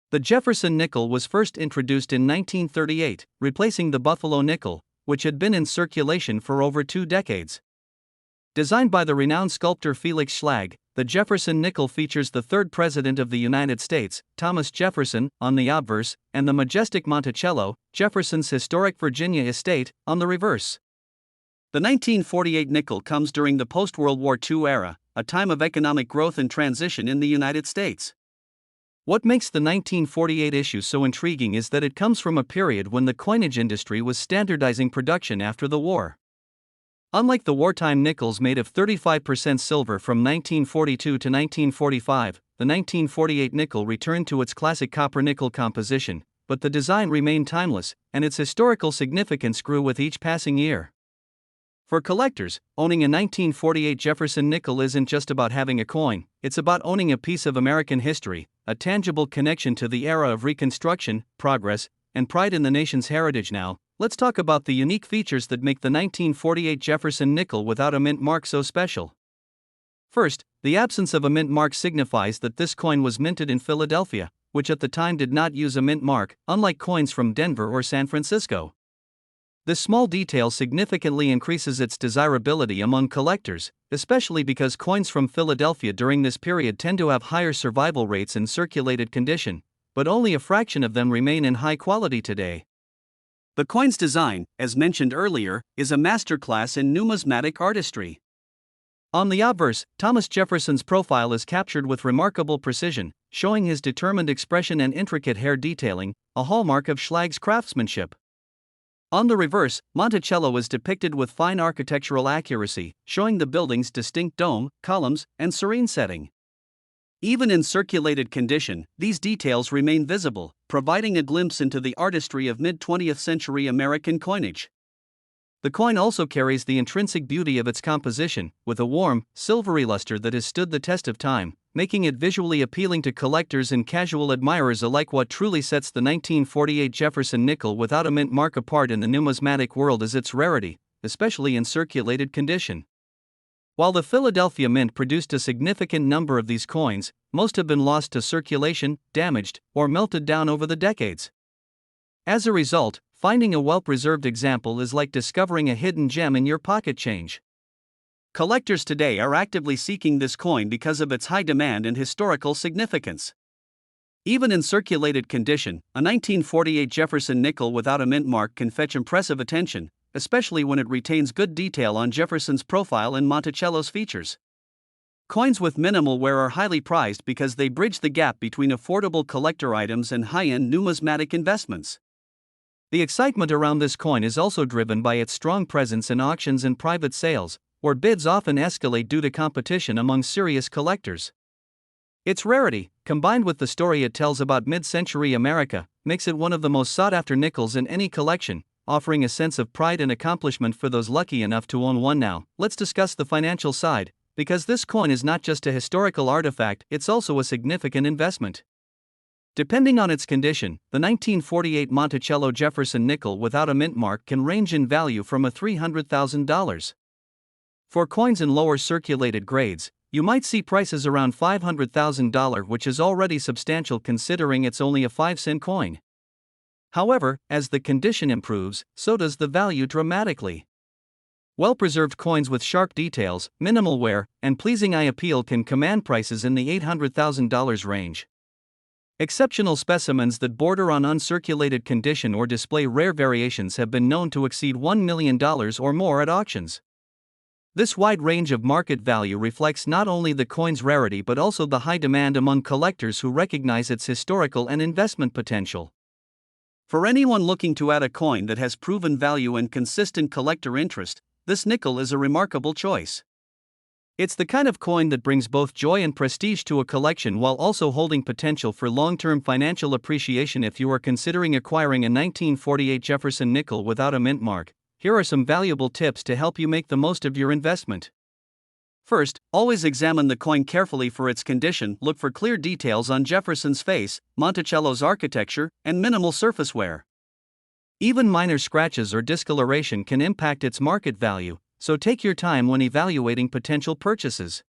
The Jefferson nickel was first introduced in 1938, replacing the Buffalo nickel, which had been in circulation for over 2 decades. Designed by the renowned sculptor Felix Schlag, the Jefferson nickel features the third president of the United States, Thomas Jefferson, on the obverse, and the majestic Monticello, Jefferson's historic Virginia estate, on the reverse. The 1948 nickel comes during the post-World War II era, a time of economic growth and transition in the United States. What makes the 1948 issue so intriguing is that it comes from a period when the coinage industry was standardizing production after the war. Unlike the wartime nickels made of 35% silver from 1942 to 1945, the 1948 nickel returned to its classic copper-nickel composition, but the design remained timeless, and its historical significance grew with each passing year. For collectors, owning a 1948 Jefferson nickel isn't just about having a coin, it's about owning a piece of American history, a tangible connection to the era of Reconstruction, progress, and pride in the nation's heritage. Now, let's talk about the unique features that make the 1948 Jefferson nickel without a mint mark so special. First, the absence of a mint mark signifies that this coin was minted in Philadelphia, which at the time did not use a mint mark, unlike coins from Denver or San Francisco. This small detail significantly increases its desirability among collectors, especially because coins from Philadelphia during this period tend to have higher survival rates in circulated condition, but only a fraction of them remain in high quality today. The coin's design, as mentioned earlier, is a masterclass in numismatic artistry. On the obverse, Thomas Jefferson's profile is captured with remarkable precision, showing his determined expression and intricate hair detailing, a hallmark of Schlag's craftsmanship. On the reverse, Monticello is depicted with fine architectural accuracy, showing the building's distinct dome, columns, and serene setting. Even in circulated condition, these details remain visible, providing a glimpse into the artistry of mid-20th century American coinage. The coin also carries the intrinsic beauty of its composition, with a warm, silvery luster that has stood the test of time, making it visually appealing to collectors and casual admirers alike. What truly sets the 1948 Jefferson nickel without a mint mark apart in the numismatic world is its rarity, especially in circulated condition. While the Philadelphia Mint produced a significant number of these coins, most have been lost to circulation, damaged, or melted down over the decades. As a result, finding a well-preserved example is like discovering a hidden gem in your pocket change. Collectors today are actively seeking this coin because of its high demand and historical significance. Even in circulated condition, a 1948 Jefferson nickel without a mint mark can fetch impressive attention, especially when it retains good detail on Jefferson's profile and Monticello's features. Coins with minimal wear are highly prized because they bridge the gap between affordable collector items and high-end numismatic investments. The excitement around this coin is also driven by its strong presence in auctions and private sales, where bids often escalate due to competition among serious collectors. Its rarity, combined with the story it tells about mid-century America, makes it one of the most sought-after nickels in any collection, offering a sense of pride and accomplishment for those lucky enough to own one. Now, let's discuss the financial side, because this coin is not just a historical artifact, it's also a significant investment. Depending on its condition, the 1948 Monticello Jefferson nickel without a mint mark can range in value from $300,000. For coins in lower circulated grades, you might see prices around $500,000, which is already substantial considering it's only a 5-cent coin. However, as the condition improves, so does the value dramatically. Well-preserved coins with sharp details, minimal wear, and pleasing eye appeal can command prices in the $800,000 range. Exceptional specimens that border on uncirculated condition or display rare variations have been known to exceed $1 million or more at auctions. This wide range of market value reflects not only the coin's rarity but also the high demand among collectors who recognize its historical and investment potential. For anyone looking to add a coin that has proven value and consistent collector interest, this nickel is a remarkable choice. It's the kind of coin that brings both joy and prestige to a collection while also holding potential for long-term financial appreciation. If you are considering acquiring a 1948 Jefferson nickel without a mint mark, here are some valuable tips to help you make the most of your investment. First, always examine the coin carefully for its condition. Look for clear details on Jefferson's face, Monticello's architecture, and minimal surface wear. Even minor scratches or discoloration can impact its market value, so take your time when evaluating potential purchases.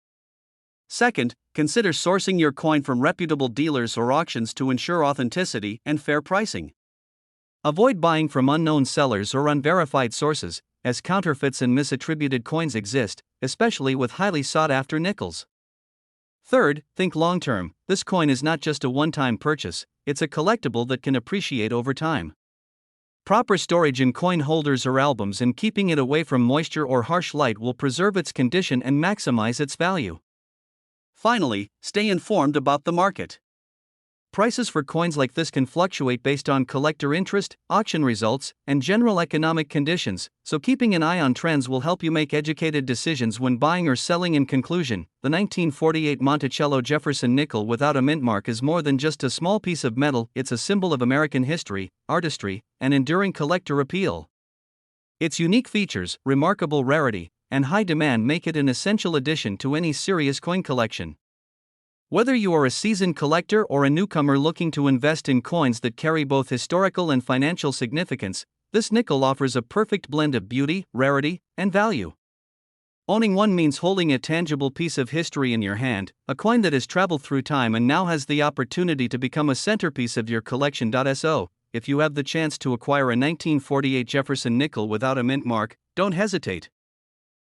Second, consider sourcing your coin from reputable dealers or auctions to ensure authenticity and fair pricing. Avoid buying from unknown sellers or unverified sources, as counterfeits and misattributed coins exist, especially with highly sought-after nickels. Third, think long-term. This coin is not just a one-time purchase, it's a collectible that can appreciate over time. Proper storage in coin holders or albums and keeping it away from moisture or harsh light will preserve its condition and maximize its value. Finally, stay informed about the market. Prices for coins like this can fluctuate based on collector interest, auction results, and general economic conditions, so keeping an eye on trends will help you make educated decisions when buying or selling. In conclusion, the 1948 Monticello Jefferson nickel without a mint mark is more than just a small piece of metal, it's a symbol of American history, artistry, and enduring collector appeal. Its unique features, remarkable rarity, and high demand make it an essential addition to any serious coin collection. Whether you are a seasoned collector or a newcomer looking to invest in coins that carry both historical and financial significance, this nickel offers a perfect blend of beauty, rarity, and value. Owning one means holding a tangible piece of history in your hand, a coin that has traveled through time and now has the opportunity to become a centerpiece of your collection. So, if you have the chance to acquire a 1948 Jefferson nickel without a mint mark, don't hesitate.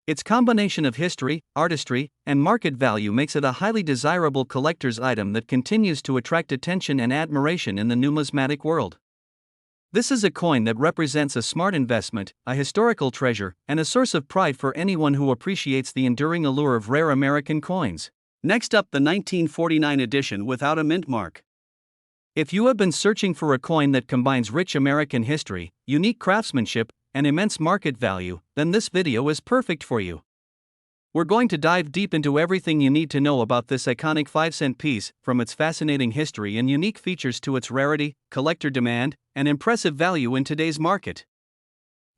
Its combination of history, artistry, and market value makes it a highly desirable collector's item that continues to attract attention and admiration in the numismatic world. This is a coin that represents a smart investment, a historical treasure, and a source of pride for anyone who appreciates the enduring allure of rare American coins. Next up, the 1949 edition without a mint mark. If you have been searching for a coin that combines rich American history, unique craftsmanship, and immense market value, then this video is perfect for you. We're going to dive deep into everything you need to know about this iconic 5-cent piece, from its fascinating history and unique features to its rarity, collector demand, and impressive value in today's market.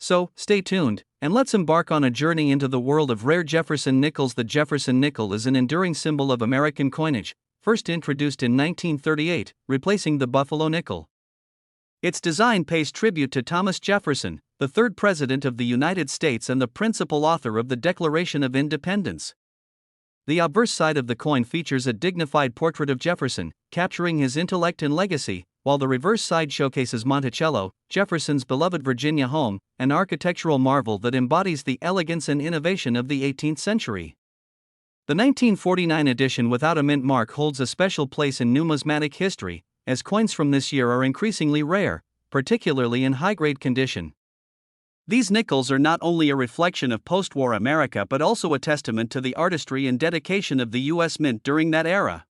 So, stay tuned, and let's embark on a journey into the world of rare Jefferson nickels. The Jefferson nickel is an enduring symbol of American coinage, first introduced in 1938, replacing the Buffalo nickel. Its design pays tribute to Thomas Jefferson, the third President of the United States and the principal author of the Declaration of Independence. The obverse side of the coin features a dignified portrait of Jefferson, capturing his intellect and legacy, while the reverse side showcases Monticello, Jefferson's beloved Virginia home, an architectural marvel that embodies the elegance and innovation of the 18th century. The 1949 edition without a mint mark holds a special place in numismatic history, as coins from this year are increasingly rare, particularly in high-grade condition. These nickels are not only a reflection of post-war America but also a testament to the artistry and dedication of the U.S. Mint during that era.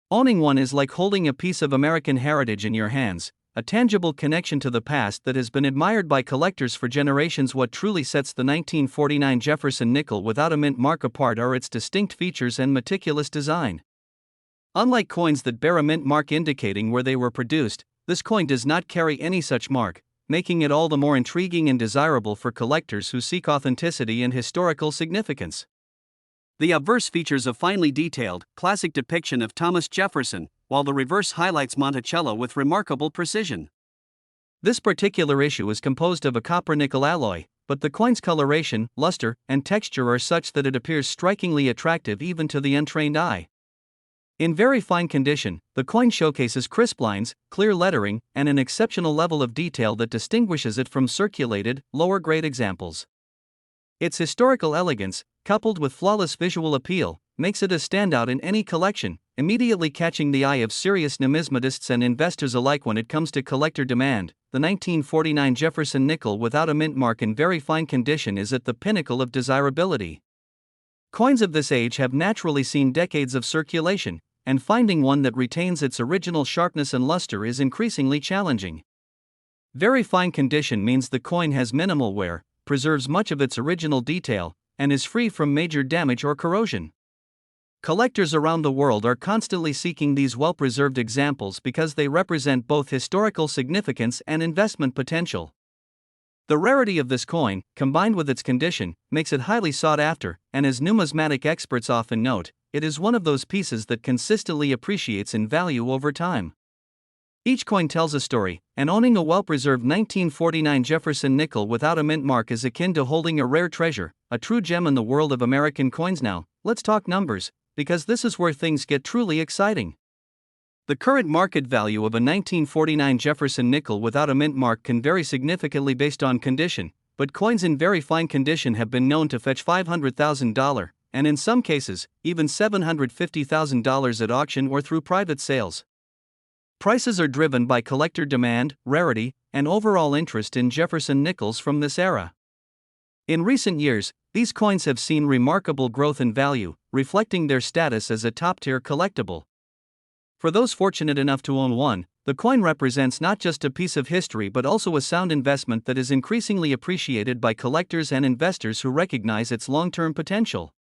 Owning one is like holding a piece of American heritage in your hands, a tangible connection to the past that has been admired by collectors for generations. What truly sets the 1949 Jefferson nickel without a mint mark apart are its distinct features and meticulous design. Unlike coins that bear a mint mark indicating where they were produced, this coin does not carry any such mark, making it all the more intriguing and desirable for collectors who seek authenticity and historical significance. The obverse features a finely detailed, classic depiction of Thomas Jefferson, while the reverse highlights Monticello with remarkable precision. This particular issue is composed of a copper-nickel alloy, but the coin's coloration, luster, and texture are such that it appears strikingly attractive even to the untrained eye. In very fine condition, the coin showcases crisp lines, clear lettering, and an exceptional level of detail that distinguishes it from circulated, lower-grade examples. Its historical elegance, coupled with flawless visual appeal, makes it a standout in any collection, immediately catching the eye of serious numismatists and investors alike. When it comes to collector demand, the 1949 Jefferson nickel without a mint mark in very fine condition is at the pinnacle of desirability. Coins of this age have naturally seen decades of circulation, and finding one that retains its original sharpness and luster is increasingly challenging. Very fine condition means the coin has minimal wear, preserves much of its original detail, and is free from major damage or corrosion. Collectors around the world are constantly seeking these well-preserved examples because they represent both historical significance and investment potential. The rarity of this coin, combined with its condition, makes it highly sought after, and as numismatic experts often note, it is one of those pieces that consistently appreciates in value over time. Each coin tells a story, and owning a well-preserved 1949 Jefferson nickel without a mint mark is akin to holding a rare treasure, a true gem in the world of American coins. Now, let's talk numbers, because this is where things get truly exciting. The current market value of a 1949 Jefferson nickel without a mint mark can vary significantly based on condition, but coins in very fine condition have been known to fetch $500,000, and in some cases, even $750,000 at auction or through private sales. Prices are driven by collector demand, rarity, and overall interest in Jefferson nickels from this era. In recent years, these coins have seen remarkable growth in value, reflecting their status as a top-tier collectible. For those fortunate enough to own one, the coin represents not just a piece of history but also a sound investment that is increasingly appreciated by collectors and investors who recognize its long-term potential.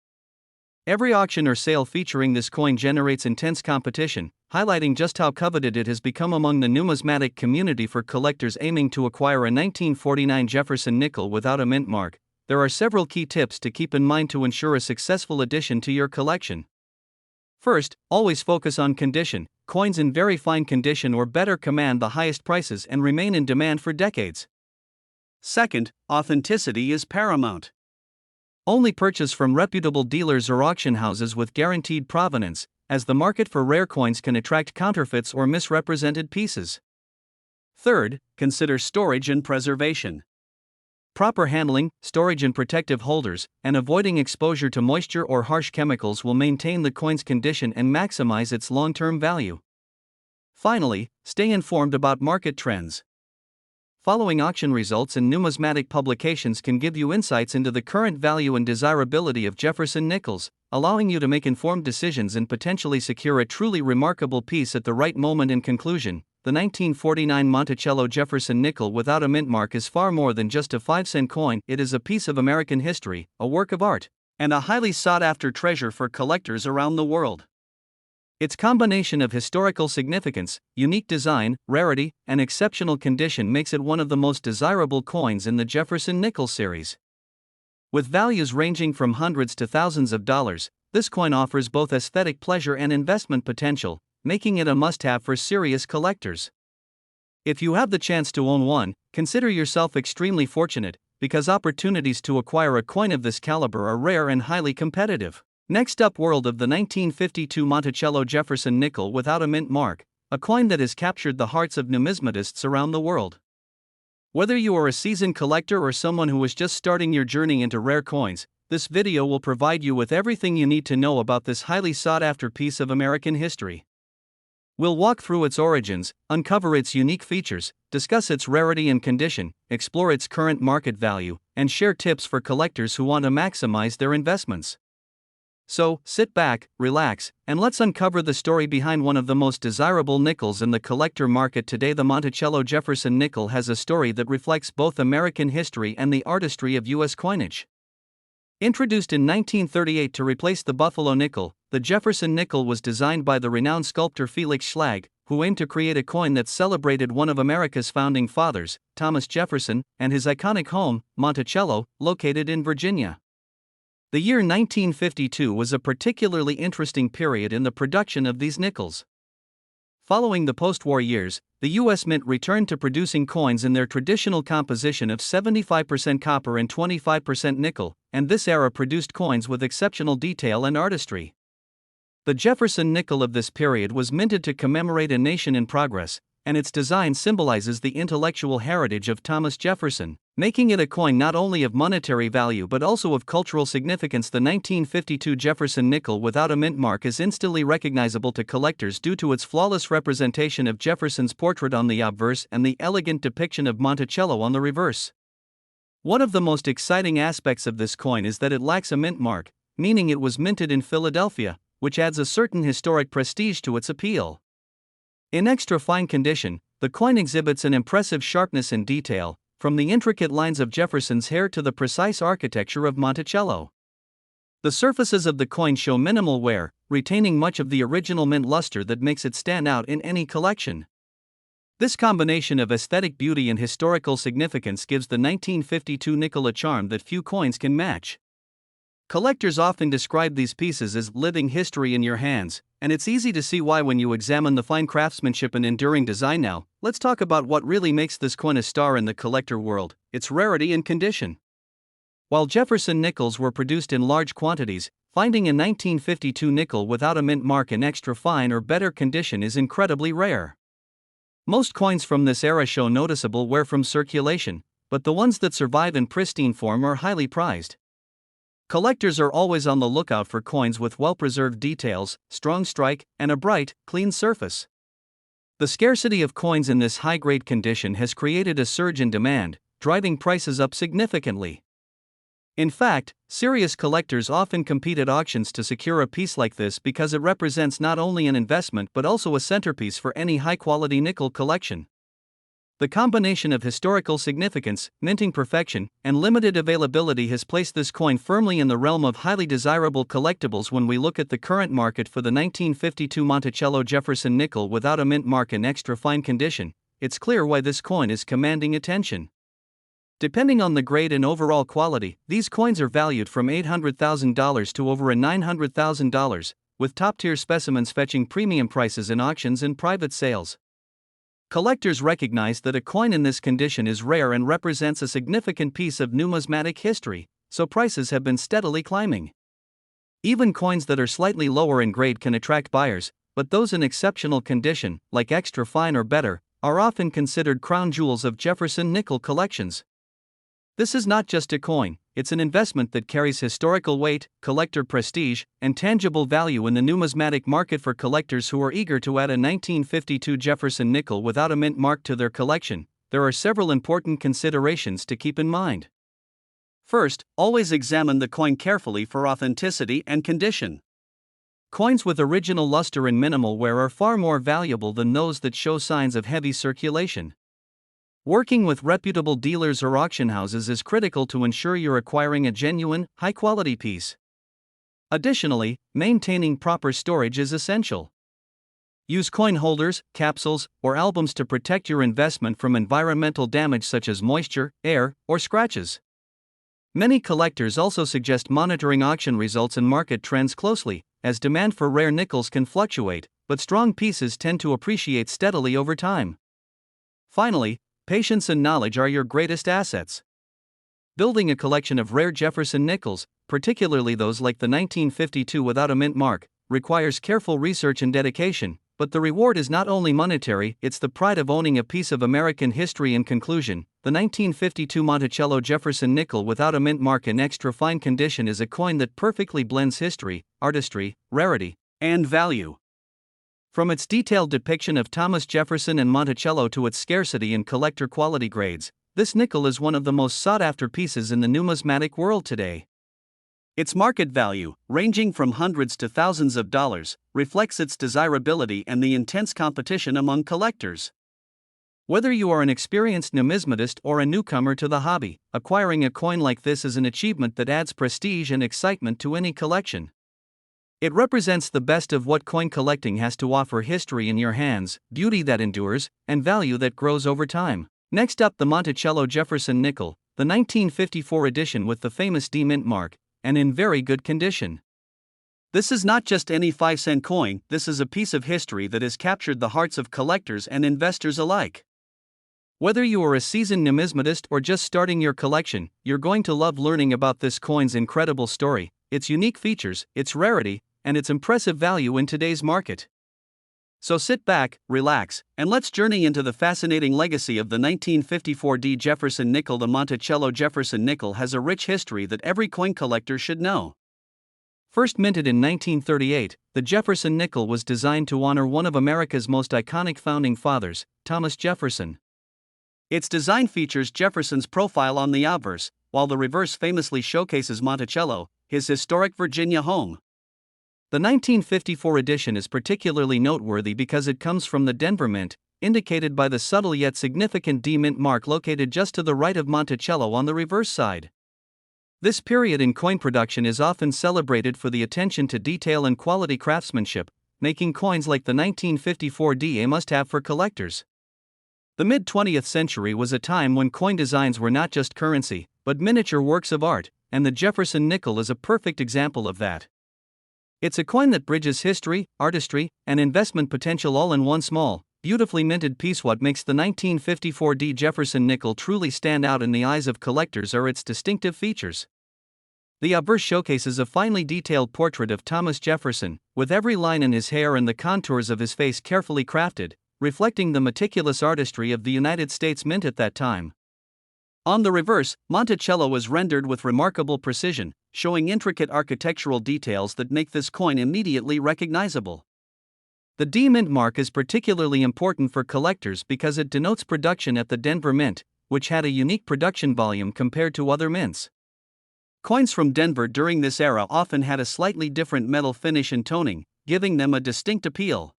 Every auction or sale featuring this coin generates intense competition, highlighting just how coveted it has become among the numismatic community. For collectors aiming to acquire a 1949 Jefferson nickel without a mint mark, there are several key tips to keep in mind to ensure a successful addition to your collection. First, always focus on condition. Coins in very fine condition or better command the highest prices and remain in demand for decades. Second, authenticity is paramount. Only purchase from reputable dealers or auction houses with guaranteed provenance, as the market for rare coins can attract counterfeits or misrepresented pieces. Third, consider storage and preservation. Proper handling, storage in protective holders, and avoiding exposure to moisture or harsh chemicals will maintain the coin's condition and maximize its long-term value. Finally, stay informed about market trends. Following auction results and numismatic publications can give you insights into the current value and desirability of Jefferson nickels, allowing you to make informed decisions and potentially secure a truly remarkable piece at the right moment. In conclusion, the 1949 Monticello Jefferson nickel without a mint mark is far more than just a 5-cent coin. It is a piece of American history, a work of art, and a highly sought-after treasure for collectors around the world. Its combination of historical significance, unique design, rarity, and exceptional condition makes it one of the most desirable coins in the Jefferson nickel series. With values ranging from hundreds to thousands of dollars, this coin offers both aesthetic pleasure and investment potential, making it a must-have for serious collectors. If you have the chance to own one, consider yourself extremely fortunate, because opportunities to acquire a coin of this caliber are rare and highly competitive. Next up, world of the 1952 Monticello Jefferson nickel without a mint mark, a coin that has captured the hearts of numismatists around the world. Whether you are a seasoned collector or someone who is just starting your journey into rare coins, this video will provide you with everything you need to know about this highly sought-after piece of American history. We'll walk through its origins, uncover its unique features, discuss its rarity and condition, explore its current market value, and share tips for collectors who want to maximize their investments. So, sit back, relax, and let's uncover the story behind one of the most desirable nickels in the collector market today. The Monticello Jefferson nickel has a story that reflects both American history and the artistry of U.S. coinage. Introduced in 1938 to replace the Buffalo nickel, the Jefferson nickel was designed by the renowned sculptor Felix Schlag, who aimed to create a coin that celebrated one of America's founding fathers, Thomas Jefferson, and his iconic home, Monticello, located in Virginia. The year 1952 was a particularly interesting period in the production of these nickels. Following the post-war years, the U.S. Mint returned to producing coins in their traditional composition of 75% copper and 25% nickel, and this era produced coins with exceptional detail and artistry. The Jefferson nickel of this period was minted to commemorate a nation in progress, and its design symbolizes the intellectual heritage of Thomas Jefferson, making it a coin not only of monetary value but also of cultural significance. The 1952 Jefferson nickel without a mint mark is instantly recognizable to collectors due to its flawless representation of Jefferson's portrait on the obverse and the elegant depiction of Monticello on the reverse. One of the most exciting aspects of this coin is that it lacks a mint mark, meaning it was minted in Philadelphia, which adds a certain historic prestige to its appeal. In extra fine condition, the coin exhibits an impressive sharpness and detail, from the intricate lines of Jefferson's hair to the precise architecture of Monticello. The surfaces of the coin show minimal wear, retaining much of the original mint luster that makes it stand out in any collection. This combination of aesthetic beauty and historical significance gives the 1952 nickel a charm that few coins can match. Collectors often describe these pieces as living history in your hands, and it's easy to see why when you examine the fine craftsmanship and enduring design. Now, let's talk about what really makes this coin a star in the collector world: its rarity and condition. While Jefferson nickels were produced in large quantities, finding a 1952 nickel without a mint mark in extra fine or better condition is incredibly rare. Most coins from this era show noticeable wear from circulation, but the ones that survive in pristine form are highly prized. Collectors are always on the lookout for coins with well-preserved details, strong strike, and a bright, clean surface. The scarcity of coins in this high-grade condition has created a surge in demand, driving prices up significantly. In fact, serious collectors often compete at auctions to secure a piece like this because it represents not only an investment but also a centerpiece for any high-quality nickel collection. The combination of historical significance, minting perfection, and limited availability has placed this coin firmly in the realm of highly desirable collectibles. When we look at the current market for the 1952 Monticello Jefferson nickel without a mint mark in extra fine condition, it's clear why this coin is commanding attention. Depending on the grade and overall quality, these coins are valued from $800,000 to over $900,000, with top-tier specimens fetching premium prices in auctions and private sales. Collectors recognize that a coin in this condition is rare and represents a significant piece of numismatic history, so prices have been steadily climbing. Even coins that are slightly lower in grade can attract buyers, but those in exceptional condition, like extra fine or better, are often considered crown jewels of Jefferson nickel collections. This is not just a coin, it's an investment that carries historical weight, collector prestige, and tangible value in the numismatic market. For collectors who are eager to add a 1952 Jefferson nickel without a mint mark to their collection, there are several important considerations to keep in mind. First, always examine the coin carefully for authenticity and condition. Coins with original luster and minimal wear are far more valuable than those that show signs of heavy circulation. Working with reputable dealers or auction houses is critical to ensure you're acquiring a genuine, high-quality piece. Additionally, maintaining proper storage is essential. Use coin holders, capsules, or albums to protect your investment from environmental damage such as moisture, air, or scratches. Many collectors also suggest monitoring auction results and market trends closely, as demand for rare nickels can fluctuate, but strong pieces tend to appreciate steadily over time. Finally, patience and knowledge are your greatest assets. Building a collection of rare Jefferson nickels, particularly those like the 1952 without a mint mark, requires careful research and dedication, but the reward is not only monetary, it's the pride of owning a piece of American history. In conclusion, the 1952 Monticello Jefferson nickel without a mint mark in extra fine condition is a coin that perfectly blends history, artistry, rarity, and value. From its detailed depiction of Thomas Jefferson and Monticello to its scarcity and collector quality grades, this nickel is one of the most sought-after pieces in the numismatic world today. Its market value, ranging from hundreds to thousands of dollars, reflects its desirability and the intense competition among collectors. Whether you are an experienced numismatist or a newcomer to the hobby, acquiring a coin like this is an achievement that adds prestige and excitement to any collection. It represents the best of what coin collecting has to offer: history in your hands, beauty that endures, and value that grows over time. Next up, the Monticello Jefferson nickel, the 1954 edition with the famous D mint mark, and in very good condition. This is not just any 5-cent coin, this is a piece of history that has captured the hearts of collectors and investors alike. Whether you are a seasoned numismatist or just starting your collection, you're going to love learning about this coin's incredible story, its unique features, its rarity, and its impressive value in today's market. So sit back, relax, and let's journey into the fascinating legacy of the 1954 D. Jefferson nickel. The Monticello Jefferson nickel has a rich history that every coin collector should know. First minted in 1938, the Jefferson nickel was designed to honor one of America's most iconic founding fathers, Thomas Jefferson. Its design features Jefferson's profile on the obverse, while the reverse famously showcases Monticello, his historic Virginia home. The 1954 edition is particularly noteworthy because it comes from the Denver Mint, indicated by the subtle yet significant D mint mark located just to the right of Monticello on the reverse side. This period in coin production is often celebrated for the attention to detail and quality craftsmanship, making coins like the 1954 D a must-have for collectors. The mid-20th century was a time when coin designs were not just currency, but miniature works of art, and the Jefferson nickel is a perfect example of that. It's a coin that bridges history, artistry, and investment potential all in one small, beautifully minted piece. What makes the 1954 D. Jefferson nickel truly stand out in the eyes of collectors are its distinctive features. The obverse showcases a finely detailed portrait of Thomas Jefferson, with every line in his hair and the contours of his face carefully crafted, reflecting the meticulous artistry of the United States Mint at that time. On the reverse, Monticello is rendered with remarkable precision, showing intricate architectural details that make this coin immediately recognizable. The D mint mark is particularly important for collectors because it denotes production at the Denver Mint, which had a unique production volume compared to other mints. Coins from Denver during this era often had a slightly different metal finish and toning, giving them a distinct appeal.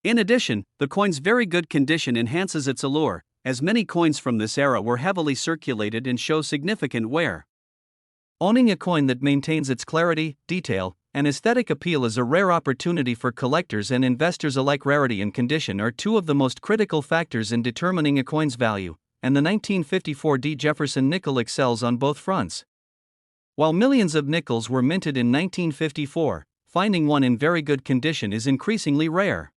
In addition, the coin's very good condition enhances its allure, as many coins from this era were heavily circulated and show significant wear. Owning a coin that maintains its clarity, detail, and aesthetic appeal is a rare opportunity for collectors and investors alike. Rarity and condition are two of the most critical factors in determining a coin's value, and the 1954 D. Jefferson nickel excels on both fronts. While millions of nickels were minted in 1954, finding one in very good condition is increasingly rare.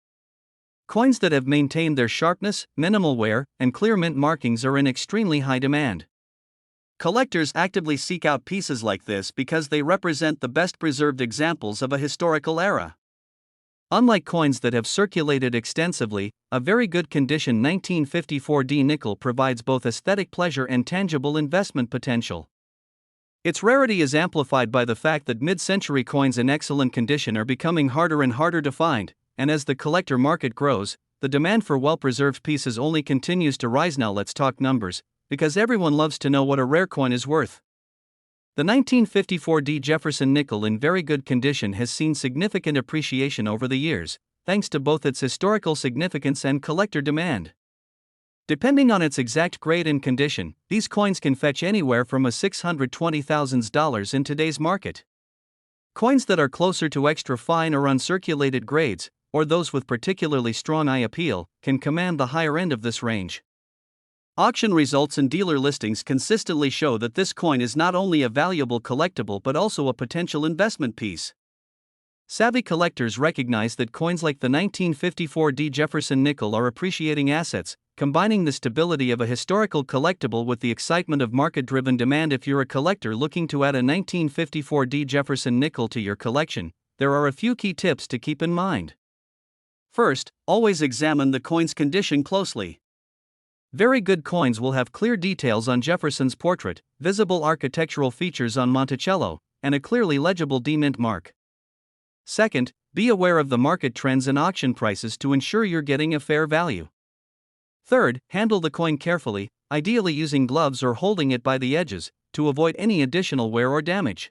Coins that have maintained their sharpness, minimal wear, and clear mint markings are in extremely high demand. Collectors actively seek out pieces like this because they represent the best preserved examples of a historical era. Unlike coins that have circulated extensively, a very good condition 1954 D nickel provides both aesthetic pleasure and tangible investment potential. Its rarity is amplified by the fact that mid-century coins in excellent condition are becoming harder and harder to find, and as the collector market grows, the demand for well-preserved pieces only continues to rise. Now let's talk numbers, because everyone loves to know what a rare coin is worth. The 1954 D. Jefferson nickel in very good condition has seen significant appreciation over the years, thanks to both its historical significance and collector demand. Depending on its exact grade and condition, these coins can fetch anywhere from $620,000 in today's market. Coins that are closer to extra fine or uncirculated grades, or those with particularly strong eye appeal, can command the higher end of this range. Auction results and dealer listings consistently show that this coin is not only a valuable collectible but also a potential investment piece. Savvy collectors recognize that coins like the 1954 D. Jefferson nickel are appreciating assets, combining the stability of a historical collectible with the excitement of market-driven demand. If you're a collector looking to add a 1954 D. Jefferson nickel to your collection, there are a few key tips to keep in mind. First, always examine the coin's condition closely. Very good coins will have clear details on Jefferson's portrait, visible architectural features on Monticello, and a clearly legible D mint mark. Second, be aware of the market trends and auction prices to ensure you're getting a fair value. Third, handle the coin carefully, ideally using gloves or holding it by the edges, to avoid any additional wear or damage.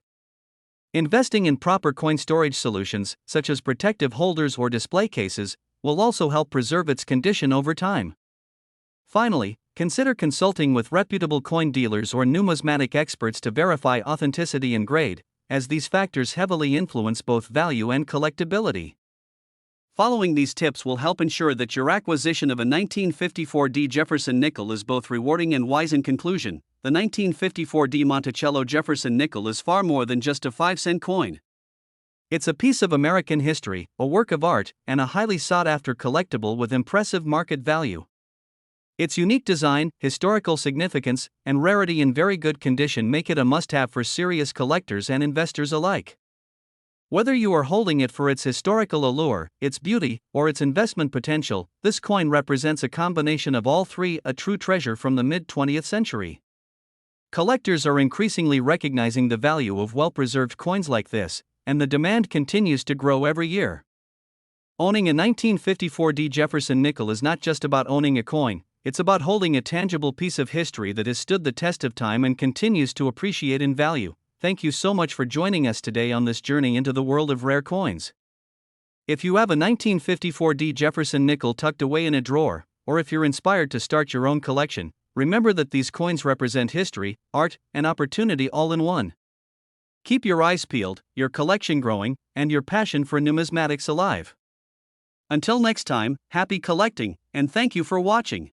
Investing in proper coin storage solutions, such as protective holders or display cases, will also help preserve its condition over time. Finally, consider consulting with reputable coin dealers or numismatic experts to verify authenticity and grade, as these factors heavily influence both value and collectability. Following these tips will help ensure that your acquisition of a 1954 D. Jefferson nickel is both rewarding and wise. In conclusion, the 1954 D. Monticello Jefferson nickel is far more than just a 5-cent coin. It's a piece of American history, a work of art, and a highly sought-after collectible with impressive market value. Its unique design, historical significance, and rarity in very good condition make it a must-have for serious collectors and investors alike. Whether you are holding it for its historical allure, its beauty, or its investment potential, this coin represents a combination of all three, a true treasure from the mid-20th century. Collectors are increasingly recognizing the value of well-preserved coins like this, and the demand continues to grow every year. Owning a 1954 D. Jefferson nickel is not just about owning a coin, it's about holding a tangible piece of history that has stood the test of time and continues to appreciate in value. Thank you so much for joining us today on this journey into the world of rare coins. If you have a 1954 D. Jefferson nickel tucked away in a drawer, or if you're inspired to start your own collection, remember that these coins represent history, art, and opportunity all in one. Keep your eyes peeled, your collection growing, and your passion for numismatics alive. Until next time, happy collecting, and thank you for watching.